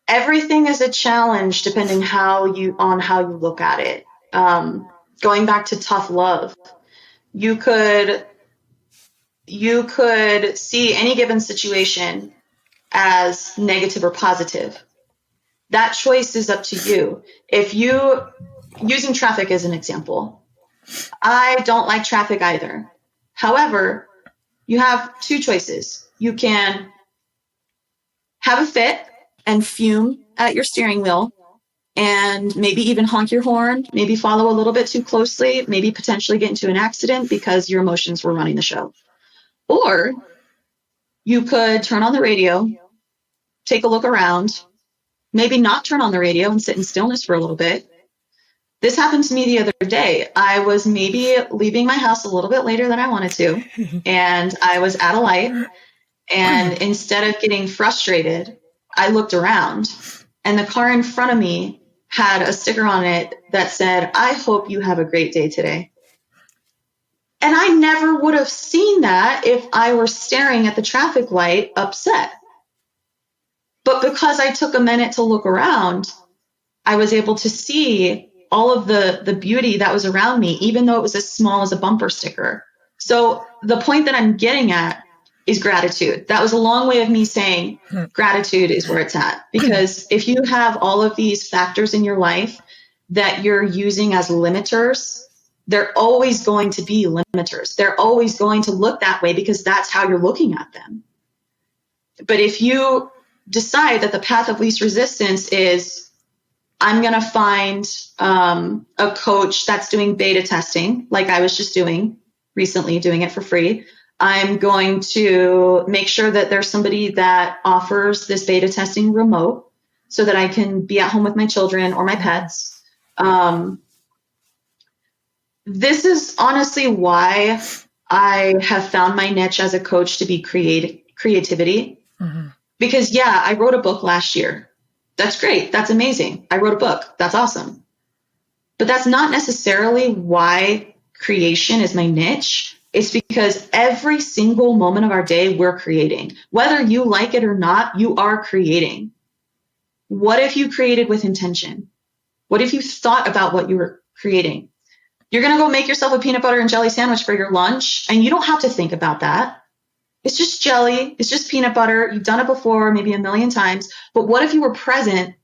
Everything is a challenge depending on how you look at it. Going back to tough love, you could see any given situation as negative or positive. That choice is up to you. Using traffic as an example, I don't like traffic either. However, you have two choices. You can have a fit and fume at your steering wheel and maybe even honk your horn, maybe follow a little bit too closely, maybe potentially get into an accident because your emotions were running the show. Or you could turn on the radio, take a look around, maybe not turn on the radio and sit in stillness for a little bit. This happened to me the other day. I was maybe leaving my house a little bit later than I wanted to, and I was at a light, and instead of getting frustrated, I looked around, and the car in front of me had a sticker on it that said, "I hope you have a great day today." And I never would have seen that if I were staring at the traffic light upset. But because I took a minute to look around, I was able to see all of the beauty that was around me, even though it was as small as a bumper sticker. So the point that I'm getting at is gratitude. That was a long way of me saying gratitude is where it's at. Because if you have all of these factors in your life that you're using as limiters, they're always going to be limiters. They're always going to look that way because that's how you're looking at them. But if you decide that the path of least resistance is, I'm going to find a coach that's doing beta testing, like I was just doing recently, doing it for free. I'm going to make sure that there's somebody that offers this beta testing remote so that I can be at home with my children or my pets. This is honestly why I have found my niche as a coach to be creativity. Mm-hmm. Because, I wrote a book last year. That's great. That's amazing. I wrote a book. That's awesome. But that's not necessarily why creation is my niche. It's because every single moment of our day, we're creating. Whether you like it or not, you are creating. What if you created with intention? What if you thought about what you were creating? You're going to go make yourself a peanut butter and jelly sandwich for your lunch, and you don't have to think about that. It's just jelly. It's just peanut butter. You've done it before, maybe 1,000,000 times. But what if you were present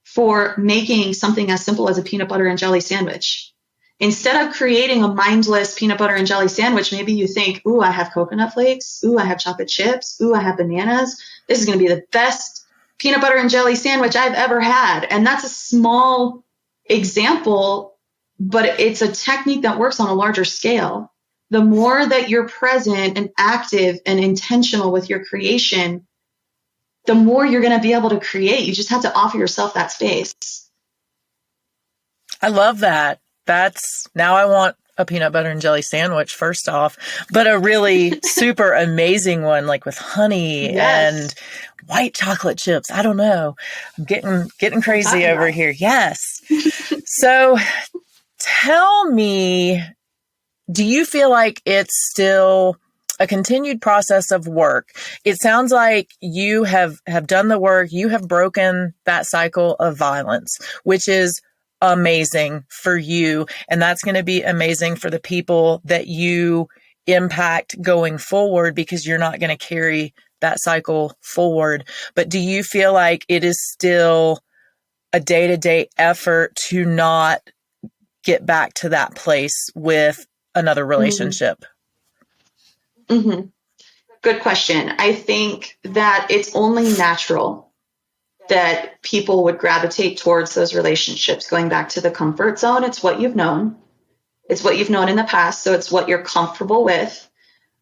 for making something as simple as a peanut butter and jelly sandwich? Instead of creating a mindless peanut butter and jelly sandwich, maybe you think, ooh, I have coconut flakes. Ooh, I have chocolate chips. Ooh, I have bananas. This is going to be the best peanut butter and jelly sandwich I've ever had. And that's a small example, but it's a technique that works on a larger scale. The more that you're present and active and intentional with your creation, the more you're going to be able to create. You just have to offer yourself that space. I love that. Now I want a peanut butter and jelly sandwich first off, but a really super amazing one, like with honey and white chocolate chips. I don't know. I'm getting crazy over here. Yes. So tell me, do you feel like it's still a continued process of work? It sounds like you have done the work. You have broken that cycle of violence, which is amazing for you. And that's going to be amazing for the people that you impact going forward, because you're not going to carry that cycle forward. But do you feel like it is still a day-to-day effort to not get back to that place with another relationship? Mm-hmm. Good question. I think that it's only natural that people would gravitate towards those relationships, going back to the comfort zone. It's what you've known. It's what you've known in the past. So it's what you're comfortable with.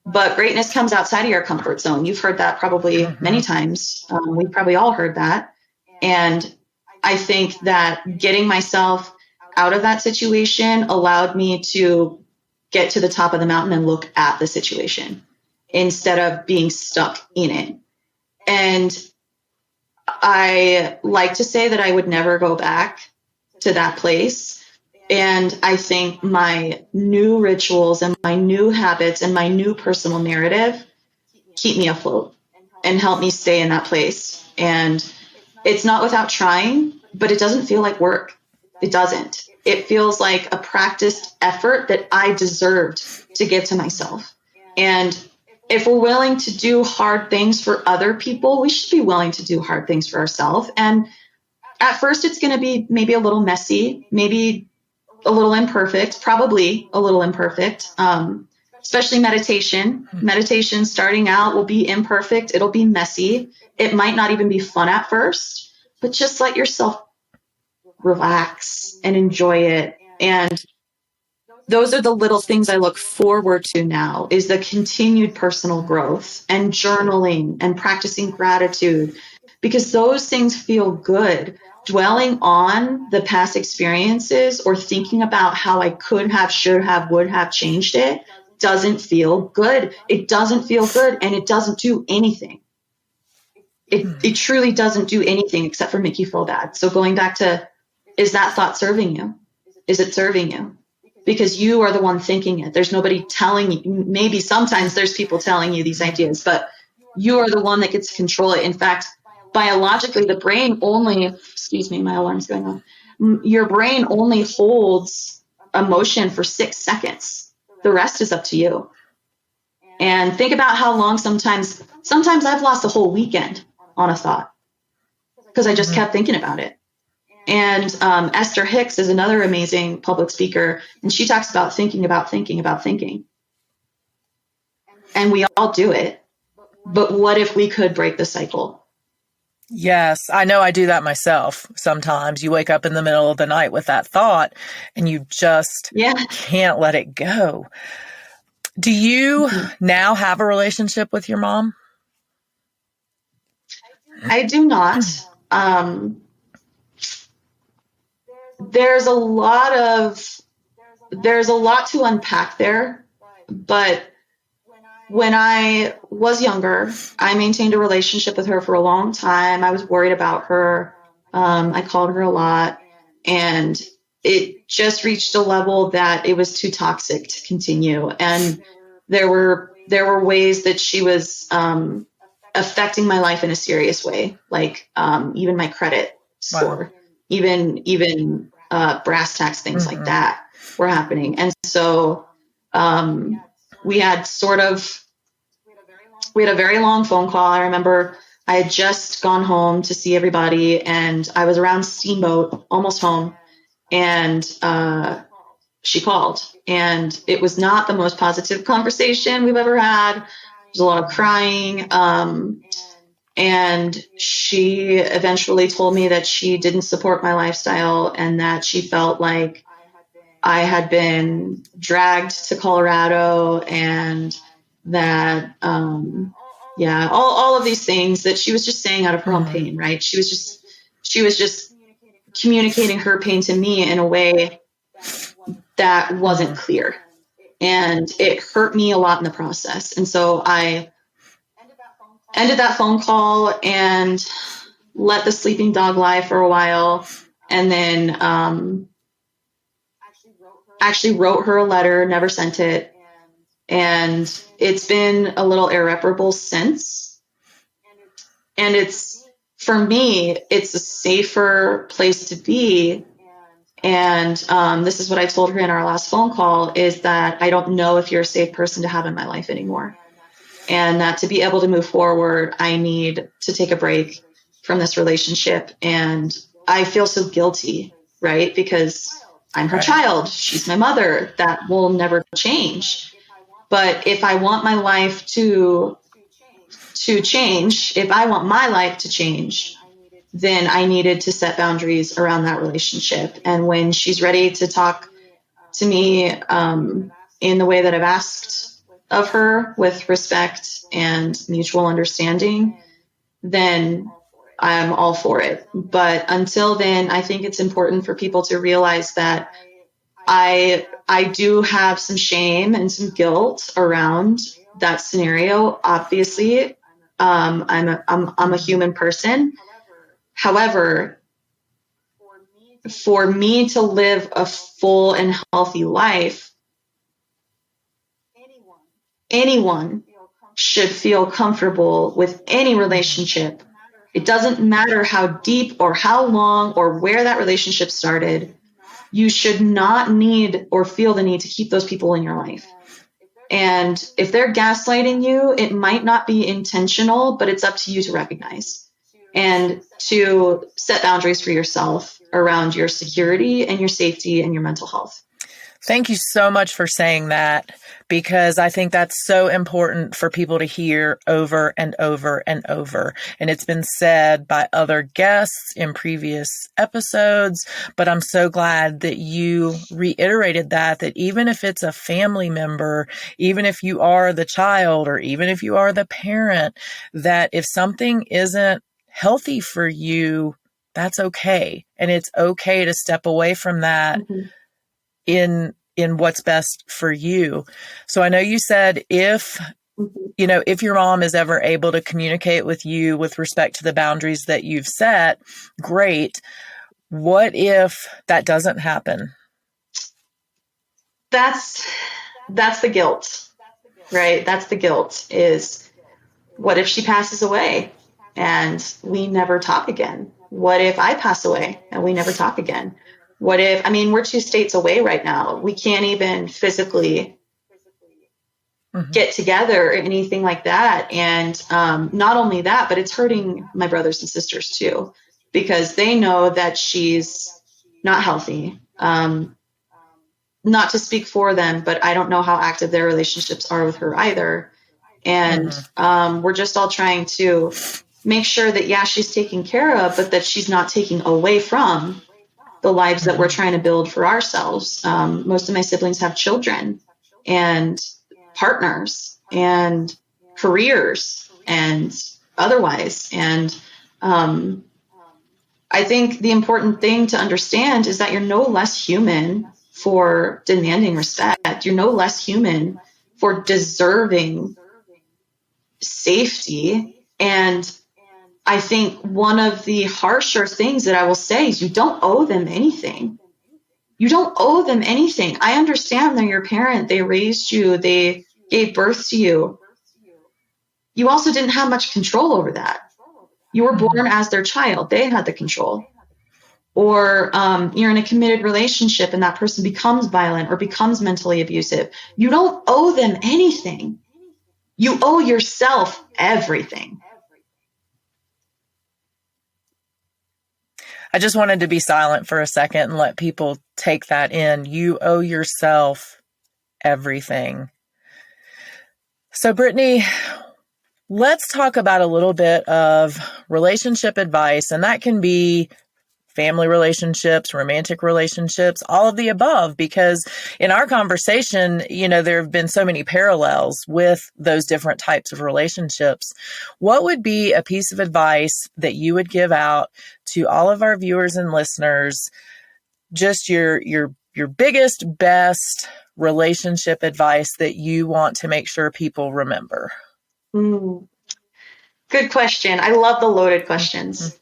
But greatness comes outside of your comfort zone. You've heard that probably many times. We've probably all heard that. And I think that getting myself out of that situation allowed me to get to the top of the mountain and look at the situation instead of being stuck in it. And I like to say that I would never go back to that place. And I think my new rituals and my new habits and my new personal narrative keep me afloat and help me stay in that place. And it's not without trying, but it doesn't feel like work. It doesn't. It feels like a practiced effort that I deserved to give to myself. And if we're willing to do hard things for other people, we should be willing to do hard things for ourselves. And at first, it's going to be maybe a little messy, maybe a little imperfect, probably a little imperfect, especially meditation. Meditation starting out will be imperfect. It'll be messy. It might not even be fun at first, but just let yourself relax and enjoy it. And those are the little things I look forward to now, is the continued personal growth and journaling and practicing gratitude, because those things feel good. Dwelling on the past experiences or thinking about how I could have, should have, would have changed it doesn't feel good. It doesn't feel good, and it doesn't do anything. It truly doesn't do anything except for make you feel bad. So going back to, is that thought serving you? Is it serving you? Because you are the one thinking it. There's nobody telling you. Maybe sometimes there's people telling you these ideas, but you are the one that gets to control it. In fact, biologically, the brain only, excuse me, my alarm's going on. Your brain only holds emotion for 6 seconds. The rest is up to you. And think about how long sometimes I've lost a whole weekend on a thought because I just kept thinking about it. And Esther Hicks is another amazing public speaker, and she talks about thinking about thinking about thinking. And we all do it. But what if we could break the cycle? Yes, I know I do that myself. Sometimes you wake up in the middle of the night with that thought and you just can't let it go. Do you now have a relationship with your mom? I do not. There's a lot to unpack there, but when I was younger, I maintained a relationship with her for a long time. I was worried about her. I called her a lot, and it just reached a level that it was too toxic to continue. And there were ways that she was affecting my life in a serious way, like even my credit score, even brass tacks, things like that were happening. And so we had a very long phone call. I remember I had just gone home to see everybody, and I was around Steamboat, almost home. And she called, and it was not the most positive conversation we've ever had. There's a lot of crying. And she eventually told me that she didn't support my lifestyle and that she felt like I had been dragged to Colorado, and that, all of these things that she was just saying out of her own pain, right? She was just communicating her pain to me in a way that wasn't clear. And it hurt me a lot in the process. And so I ended that phone call and let the sleeping dog lie for a while. And then actually wrote her a letter, never sent it. And it's been a little irreparable since. And for me, it's a safer place to be. And this is what I told her in our last phone call, is that I don't know if you're a safe person to have in my life anymore. And that to be able to move forward, I need to take a break from this relationship. And I feel so guilty, right? Because I'm her child. She's my mother. That will never change. But if I want my life to change, if I want my life to change, then I needed to set boundaries around that relationship. And when she's ready to talk to me in the way that I've asked of her, with respect and mutual understanding, then I'm all for it. But until then, I think it's important for people to realize that I do have some shame and some guilt around that scenario. Obviously, I'm a human person. However, for me to live a full and healthy life, anyone should feel comfortable with any relationship. It doesn't matter how deep or how long or where that relationship started. You should not need or feel the need to keep those people in your life. And if they're gaslighting you, it might not be intentional, but it's up to you to recognize and to set boundaries for yourself around your security and your safety and your mental health. Thank you so much for saying that, because I think that's so important for people to hear over and over and over. And it's been said by other guests in previous episodes, but I'm so glad that you reiterated that even if it's a family member, even if you are the child or even if you are the parent, that if something isn't healthy for you, that's okay. And it's okay to step away from that in what's best for you. So I know you said if your mom is ever able to communicate with you with respect to the boundaries that you've set, great. What if that doesn't happen? That's the guilt, right? That's the guilt, is what if she passes away and we never talk again? What if I pass away and we never talk again? What if, we're 2 states away right now. We can't even physically get together or anything like that. And not only that, but it's hurting my brothers and sisters too, because they know that she's not healthy. Not to speak for them, but I don't know how active their relationships are with her either. And we're just all trying to make sure that, she's taken care of, but that she's not taking away from the lives that we're trying to build for ourselves. Most of my siblings have children and partners and careers and otherwise. And I think the important thing to understand is that you're no less human for demanding respect. You're no less human for deserving safety. And I think one of the harsher things that I will say is you don't owe them anything. You don't owe them anything. I understand they're your parent. They raised you. They gave birth to you. You also didn't have much control over that. You were born as their child. They had the control. Or you're in a committed relationship and that person becomes violent or becomes mentally abusive. You don't owe them anything. You owe yourself everything. I just wanted to be silent for a second and let people take that in. You owe yourself everything. So, Brittany, let's talk about a little bit of relationship advice, and that can be family relationships, romantic relationships, all of the above, because in our conversation, there have been so many parallels with those different types of relationships. What would be a piece of advice that you would give out to all of our viewers and listeners? Just your biggest, best relationship advice that you want to make sure people remember. Good question. I love the loaded questions.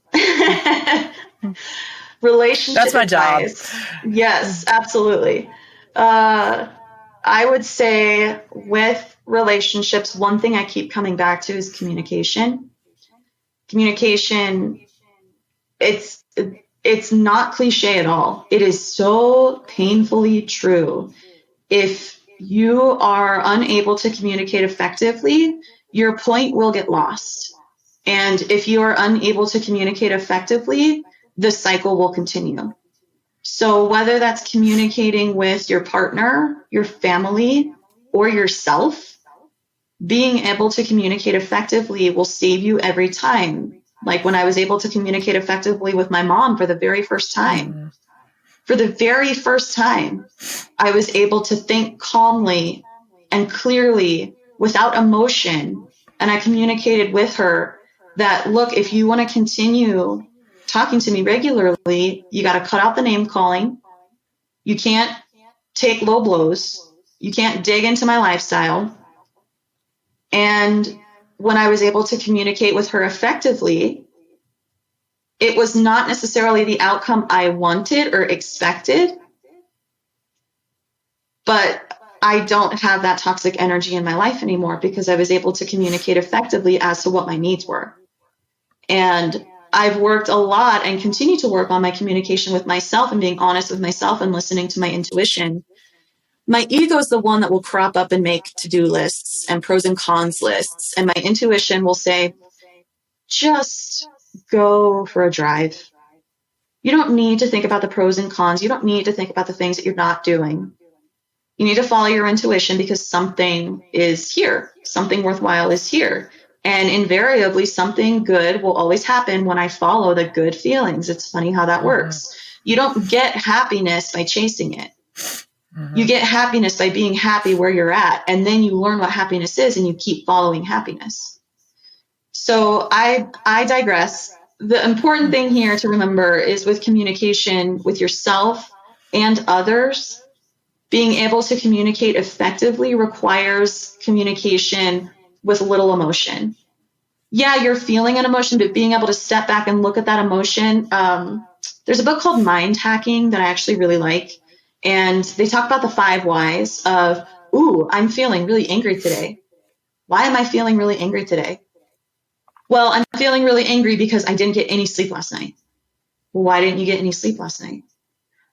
Relationship That's my advice. job. Yes, absolutely. I would say with relationships, one thing I keep coming back to is communication. Communication, it's not cliche at all. It is so painfully true. If you are unable to communicate effectively, your point will get lost. And if you are unable to communicate effectively, the cycle will continue. So whether that's communicating with your partner, your family, or yourself, being able to communicate effectively will save you every time. Like when I was able to communicate effectively with my mom for the very first time. For the very first time, I was able to think calmly and clearly without emotion. And I communicated with her that, look, if you want to continue talking to me regularly, you got to cut out the name calling. You can't take low blows. You can't dig into my lifestyle. And when I was able to communicate with her effectively, it was not necessarily the outcome I wanted or expected, but I don't have that toxic energy in my life anymore because I was able to communicate effectively as to what my needs were. And I've worked a lot and continue to work on my communication with myself and being honest with myself and listening to my intuition. My ego is the one that will crop up and make to-do lists and pros and cons lists. And my intuition will say, just go for a drive. You don't need to think about the pros and cons. You don't need to think about the things that you're not doing. You need to follow your intuition because something is here. Something worthwhile is here. And invariably, something good will always happen when I follow the good feelings. It's funny how that works. You don't get happiness by chasing it. You get happiness by being happy where you're at. And then you learn what happiness is and you keep following happiness. So I digress. The important thing here to remember is with communication with yourself and others, being able to communicate effectively requires communication with little emotion. Yeah, you're feeling an emotion, but being able to step back and look at that emotion. There's a book called Mind Hacking that I actually really like. And they talk about the 5 whys of, I'm feeling really angry today. Why am I feeling really angry today? Well, I'm feeling really angry because I didn't get any sleep last night. Well, why didn't you get any sleep last night?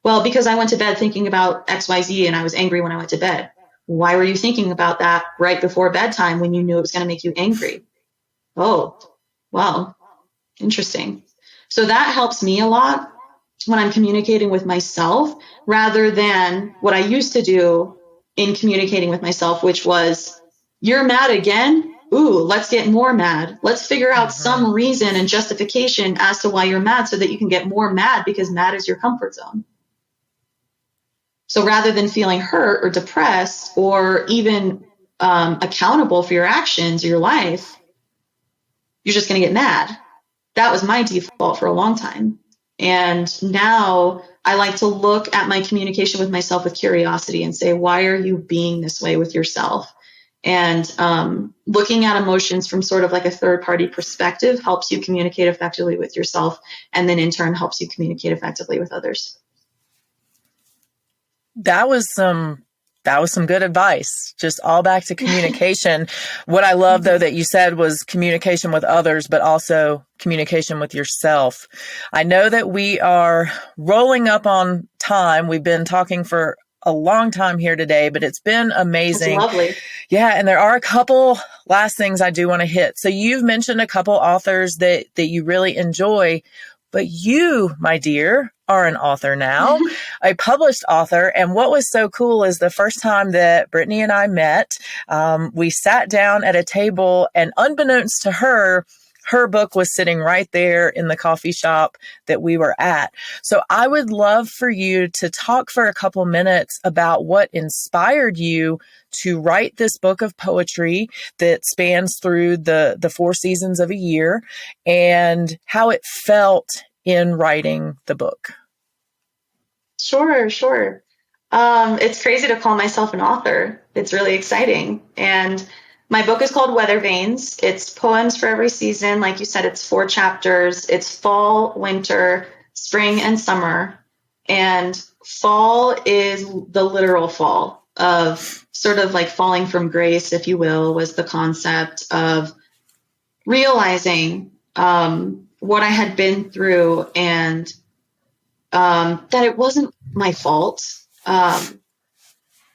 Well, because I went to bed thinking about XYZ and I was angry when I went to bed. Why were you thinking about that right before bedtime when you knew it was going to make you angry? Oh, well, interesting. So that helps me a lot when I'm communicating with myself rather than what I used to do in communicating with myself, which was, you're mad again? Let's get more mad. Let's figure out some reason and justification as to why you're mad so that you can get more mad because mad is your comfort zone. So rather than feeling hurt or depressed or even accountable for your actions or your life, you're just going to get mad. That was my default for a long time. And now I like to look at my communication with myself with curiosity and say, why are you being this way with yourself? And looking at emotions from sort of like a third-party perspective helps you communicate effectively with yourself, and then in turn helps you communicate effectively with others. That was some good advice. Just all back to communication. What I love, though, that you said was communication with others, but also communication with yourself. I know that we are rolling up on time. We've been talking for a long time here today, but it's been amazing. That's lovely. Yeah, and there are a couple last things I do want to hit. So you've mentioned a couple authors that you really enjoy. But you, my dear, are an author now, a published author. And what was so cool is the first time that Brittany and I met, we sat down at a table, and unbeknownst to her, her book was sitting right there in the coffee shop that we were at. So I would love for you to talk for a couple minutes about what inspired you to write this book of poetry that spans through the 4 seasons of a year, and how it felt in writing the book. Sure. It's crazy to call myself an author. It's really exciting. And my book is called Weather Vanes. It's poems for every season. Like you said, it's 4 chapters. It's fall, winter, spring, and summer. And fall is the literal fall of sort of like falling from grace, if you will, was the concept of realizing what I had been through, and that it wasn't my fault.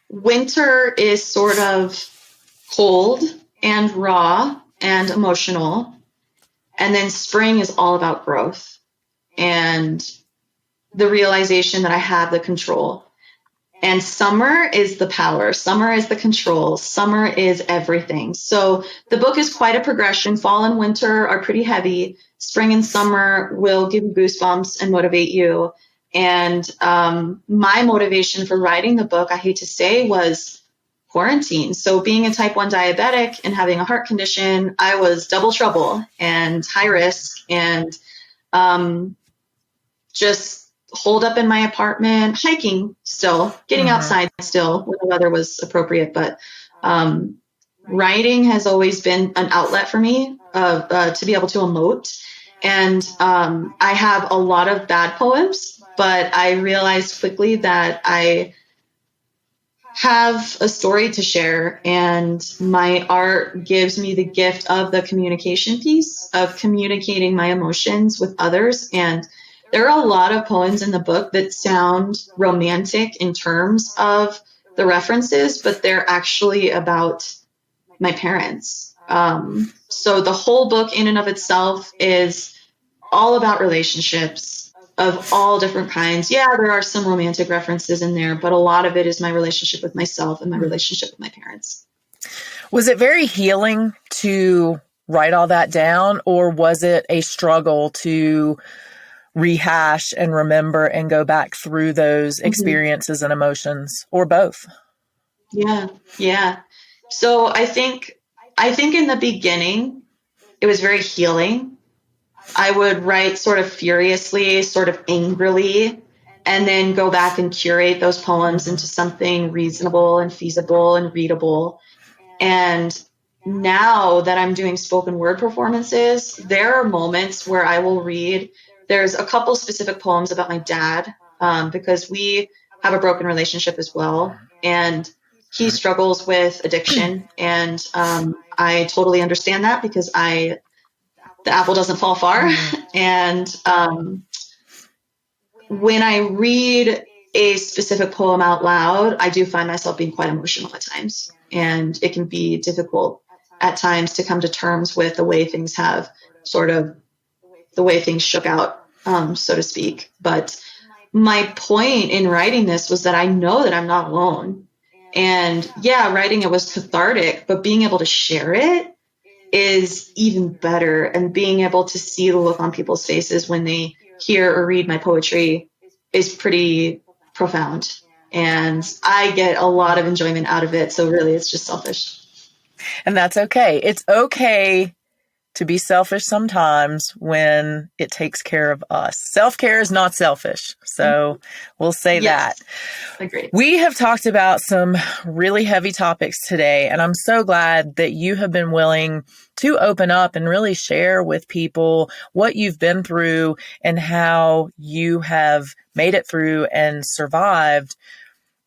Winter is sort of cold and raw and emotional. And then spring is all about growth and the realization that I have the control. And summer is the power. Summer is the control. Summer is everything. So the book is quite a progression. Fall and winter are pretty heavy. Spring and summer will give you goosebumps and motivate you. And my motivation for writing the book, I hate to say, was quarantine. So being a type 1 diabetic and having a heart condition, I was double trouble and high risk, and just holed up in my apartment, hiking still, getting outside still when the weather was appropriate. But writing has always been an outlet for me to be able to emote. And I have a lot of bad poems, but I realized quickly that I have a story to share, and my art gives me the gift of the communication piece of communicating my emotions with others. And there are a lot of poems in the book that sound romantic in terms of the references, but they're actually about my parents. So the whole book in and of itself is all about relationships of all different kinds. Yeah, there are some romantic references in there, but a lot of it is my relationship with myself and my relationship with my parents. Was it very healing to write all that down, or was it a struggle to rehash and remember and go back through those experiences and emotions, or both? Yeah. So I think in the beginning, it was very healing. I would write sort of furiously, sort of angrily, and then go back and curate those poems into something reasonable and feasible and readable. And now that I'm doing spoken word performances, there are moments where I will read. There's a couple specific poems about my dad, because we have a broken relationship as well. And he struggles with addiction. And I totally understand that, because the apple doesn't fall far. And when I read a specific poem out loud, I do find myself being quite emotional at times. And it can be difficult at times to come to terms with the way things have the way things shook out, so to speak. But my point in writing this was that I know that I'm not alone. And yeah, writing it was cathartic, but being able to share it is even better. And being able to see the look on people's faces when they hear or read my poetry is pretty profound. And I get a lot of enjoyment out of it. So really, it's just selfish. And that's okay. It's okay to be selfish sometimes when it takes care of us. Self-care is not selfish. So we'll say that. Agreed. We have talked about some really heavy topics today, and I'm so glad that you have been willing to open up and really share with people what you've been through and how you have made it through and survived.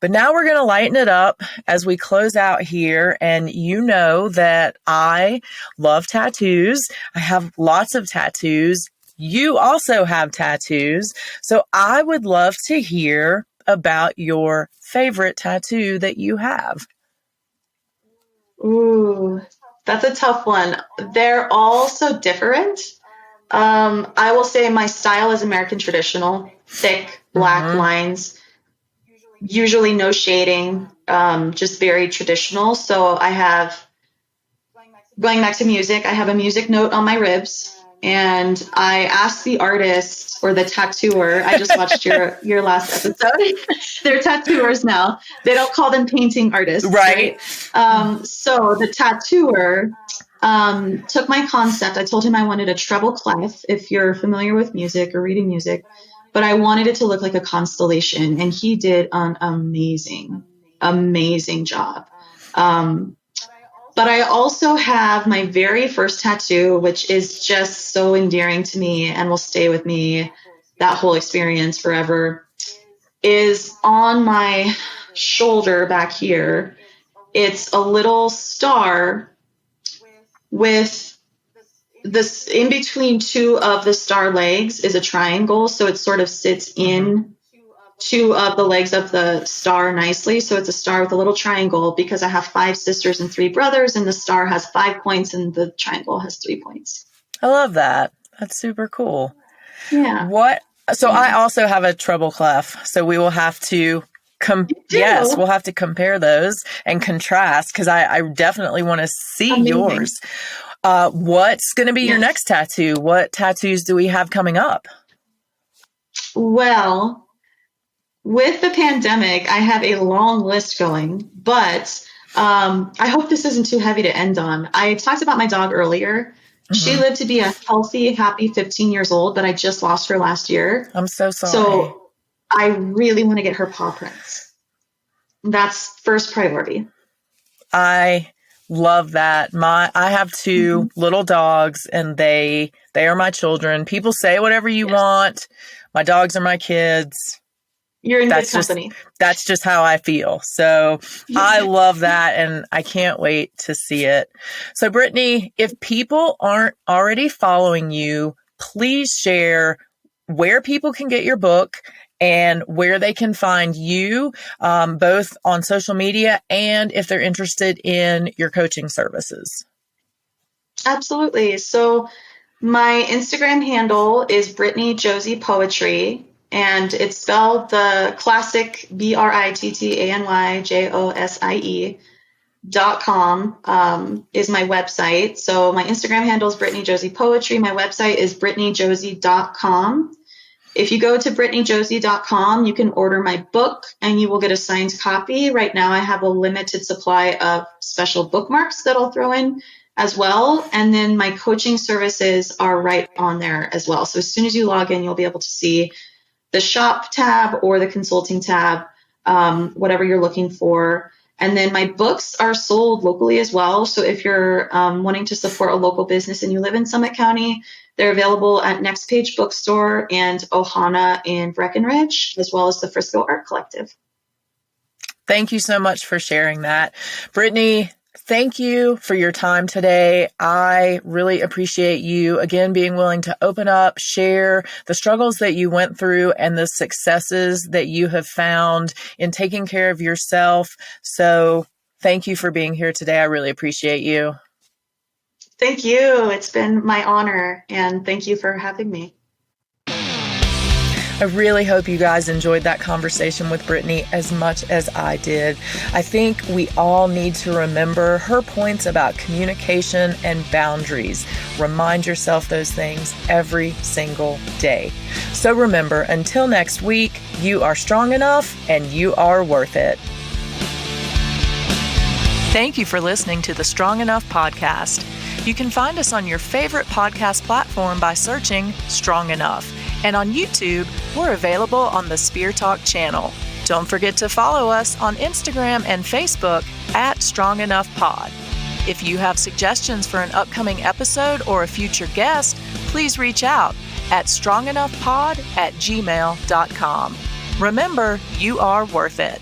But now we're going to lighten it up as we close out here. And you know that I love tattoos. I have lots of tattoos. You also have tattoos. So I would love to hear about your favorite tattoo that you have. Ooh, that's a tough one. They're all so different. I will say my style is American traditional, thick black lines, usually no shading, just very traditional. So I have, going back to music, I have a music note on my ribs, and I asked the artist or the tattooer. I just watched your last episode. They're tattooers now. They don't call them painting artists, right? So the tattooer took my concept. I told him I wanted a treble clef, if you're familiar with music or reading music, but I wanted it to look like a constellation, and he did an amazing job. But I also have my very first tattoo, which is just so endearing to me and will stay with me that whole experience forever, is on my shoulder back here. It's a little star with this in between two of the star legs is a triangle. So it sort of sits in two of the legs of the star nicely. So it's a star with a little triangle, because I have 5 sisters and 3 brothers, and the star has 5 points and the triangle has 3 points. I love that. That's super cool. Yeah. So I also have a treble clef. So we will have to we'll have to compare those and contrast, because I definitely want to see yours. What's going to be your next tattoo? What tattoos do we have coming up? Well, with the pandemic, I have a long list going, but I hope this isn't too heavy to end on. I talked about my dog earlier. She lived to be a healthy, happy 15 years old, but I just lost her last year. I'm so sorry. So I really want to get her paw prints. That's first priority. I love that. I have 2 little dogs, and they are my children. People say whatever you want. My dogs are my kids. You're in good company. That's just how I feel. So I love that, and I can't wait to see it. So Brittany, if people aren't already following you, please share where people can get your book and where they can find you, both on social media and if they're interested in your coaching services. Absolutely. So my Instagram handle is Brittany Josie Poetry, and it's spelled the classic BrittanyJosie.com is my website. So my Instagram handle is Brittany Josie Poetry. My website is BrittanyJosie.com. If you go to BrittanyJosie.com, you can order my book and you will get a signed copy. Right now I have a limited supply of special bookmarks that I'll throw in as well. And then my coaching services are right on there as well. So as soon as you log in, you'll be able to see the shop tab or the consulting tab, whatever you're looking for. And then my books are sold locally as well. So if you're wanting to support a local business and you live in Summit County, they're available at Next Page Bookstore and Ohana in Breckenridge, as well as the Frisco Art Collective. Thank you so much for sharing that. Brittany, thank you for your time today. I really appreciate you, again, being willing to open up, share the struggles that you went through and the successes that you have found in taking care of yourself. So thank you for being here today. I really appreciate you. Thank you. It's been my honor, and thank you for having me. I really hope you guys enjoyed that conversation with Brittany as much as I did. I think we all need to remember her points about communication and boundaries. Remind yourself those things every single day. So remember, until next week, you are strong enough and you are worth it. Thank you for listening to the Strong Enough podcast. You can find us on your favorite podcast platform by searching Strong Enough. And on YouTube, we're available on the Spear Talk channel. Don't forget to follow us on Instagram and Facebook at strongenoughpod. If you have suggestions for an upcoming episode or a future guest, please reach out at strongenoughpod@gmail.com. Remember, you are worth it.